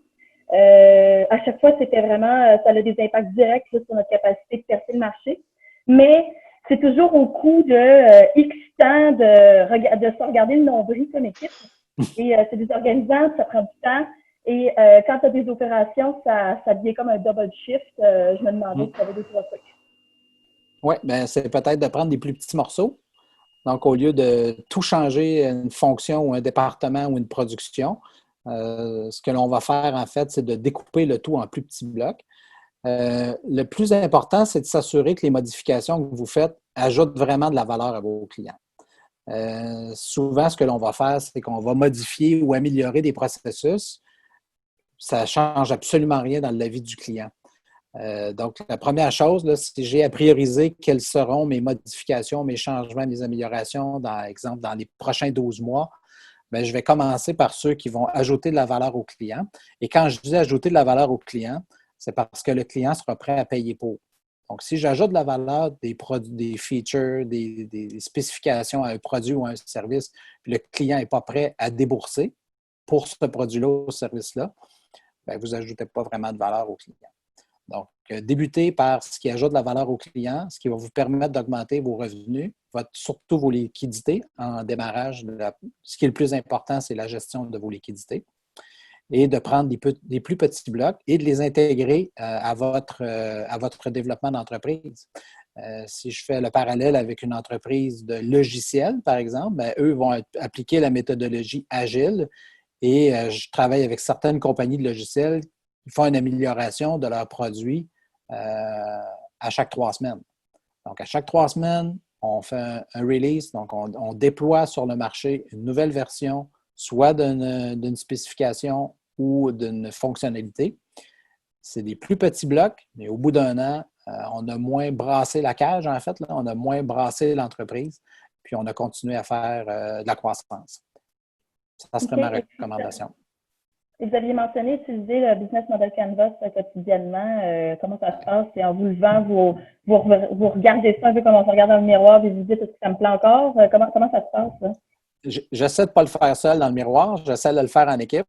À chaque fois, c'était vraiment, ça a des impacts directs là, sur notre capacité de percer le marché. Mais c'est toujours au coût de X temps de se regarder le nombril comme équipe. Et c'est désorganisant, ça prend du temps. Et quand tu as des opérations, ça devient comme un double shift. Je me demandais si tu avais 2-3 trucs. Oui, bien, c'est peut-être de prendre des plus petits morceaux. Donc, au lieu de tout changer, une fonction ou un département ou une production, ce que l'on va faire, en fait, c'est de découper le tout en plus petits blocs. Le plus important, c'est de s'assurer que les modifications que vous faites ajoutent vraiment de la valeur à vos clients. Souvent, ce que l'on va faire, c'est qu'on va modifier ou améliorer des processus. Ça ne change absolument rien dans la vie du client. Donc, la première chose, là, si j'ai à prioriser quelles seront mes modifications, mes changements, mes améliorations, dans exemple, dans les prochains 12 mois, bien, je vais commencer par ceux qui vont ajouter de la valeur au client. Et quand je dis ajouter de la valeur au client, c'est parce que le client sera prêt à payer pour. Donc, si j'ajoute de la valeur, des produits, des features, des spécifications à un produit ou à un service, puis le client n'est pas prêt à débourser pour ce produit-là ou ce service-là, bien, vous n'ajoutez pas vraiment de valeur au client. Donc, débutez par ce qui ajoute de la valeur au client, ce qui va vous permettre d'augmenter vos revenus, surtout vos liquidités en démarrage. Ce qui est le plus important, c'est la gestion de vos liquidités et de prendre des plus petits blocs et de les intégrer à votre développement d'entreprise. Si je fais le parallèle avec une entreprise de logiciels, par exemple, bien, eux vont appliquer la méthodologie agile et je travaille avec certaines compagnies de logiciels qui font une amélioration de leurs produits à chaque 3 semaines. Donc, à chaque 3 semaines, on fait un release, donc on déploie sur le marché une nouvelle version, soit d'une spécification ou d'une fonctionnalité. C'est des plus petits blocs, mais au bout d'un an, on a moins brassé la cage, en fait, là, on a moins brassé l'entreprise, puis on a continué à faire de la croissance. Ça serait ma recommandation. Vous aviez mentionné utiliser le Business Model Canvas quotidiennement. Comment ça se passe? C'est en vous levant, vous regardez ça un peu comme on se regarde dans le miroir, et vous dites est-ce que ça me plaît encore? Comment ça se passe? Ça? J'essaie de ne pas le faire seul dans le miroir, j'essaie de le faire en équipe.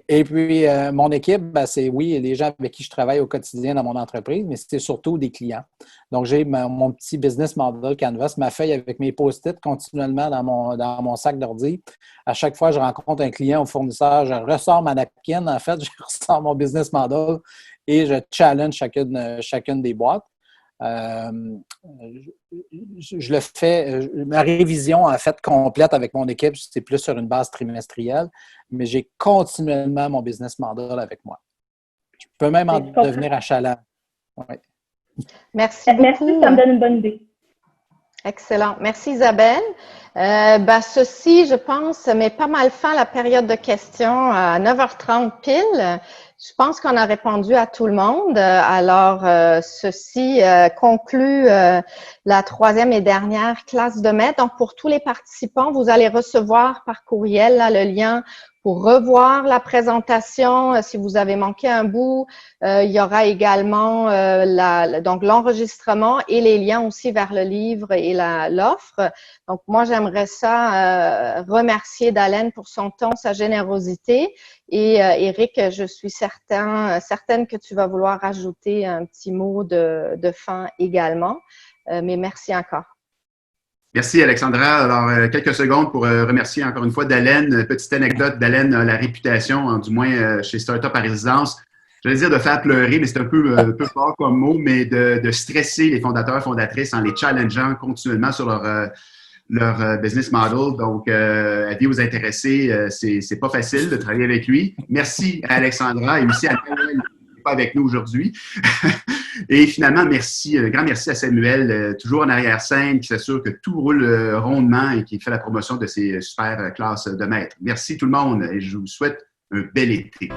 Et puis, mon équipe, ben, c'est oui, les gens avec qui je travaille au quotidien dans mon entreprise, mais c'est surtout des clients. Donc, j'ai mon petit business model Canvas, ma feuille avec mes post-it continuellement dans mon sac d'ordi. À chaque fois que je rencontre un client ou fournisseur, je ressors ma napkin, en fait, je ressors mon business model et je challenge chacune des boîtes. Je le fais, ma révision en fait complète avec mon équipe, c'est plus sur une base trimestrielle, mais j'ai continuellement mon business model avec moi. Je peux même en devenir achalant. Ouais. Merci beaucoup. Merci, ça me donne une bonne idée. Excellent. Merci Isabelle. Ceci, je pense, met pas mal fin à la période de questions à 9h30 pile. Je pense qu'on a répondu à tout le monde. Alors, ceci conclut la 3e et dernière classe de maître. Donc, pour tous les participants, vous allez recevoir par courriel là, le lien pour revoir la présentation. Si vous avez manqué un bout, il y aura également donc l'enregistrement et les liens aussi vers le livre et l'offre. Donc, moi, j'aimerais ça remercier Dallène pour son temps, sa générosité. Et Éric, je suis certaine que tu vas vouloir ajouter un petit mot de fin également. Mais merci encore. Merci, Alexandra. Alors, quelques secondes pour remercier encore une fois Dallène. Petite anecdote, Dallène a la réputation, du moins chez Startup à résidence, j'allais dire de faire pleurer, mais c'est un peu fort comme mot, mais de stresser les fondateurs, fondatrices en les challengeant continuellement sur leur business model. Donc, avis aux intéressés, c'est pas facile de travailler avec lui. Merci à Alexandra et aussi à Noël, qui n'est pas avec nous aujourd'hui. Et finalement, merci, un grand merci à Samuel, toujours en arrière-scène, qui s'assure que tout roule rondement et qui fait la promotion de ces super classes de maîtres. Merci tout le monde et je vous souhaite un bel été.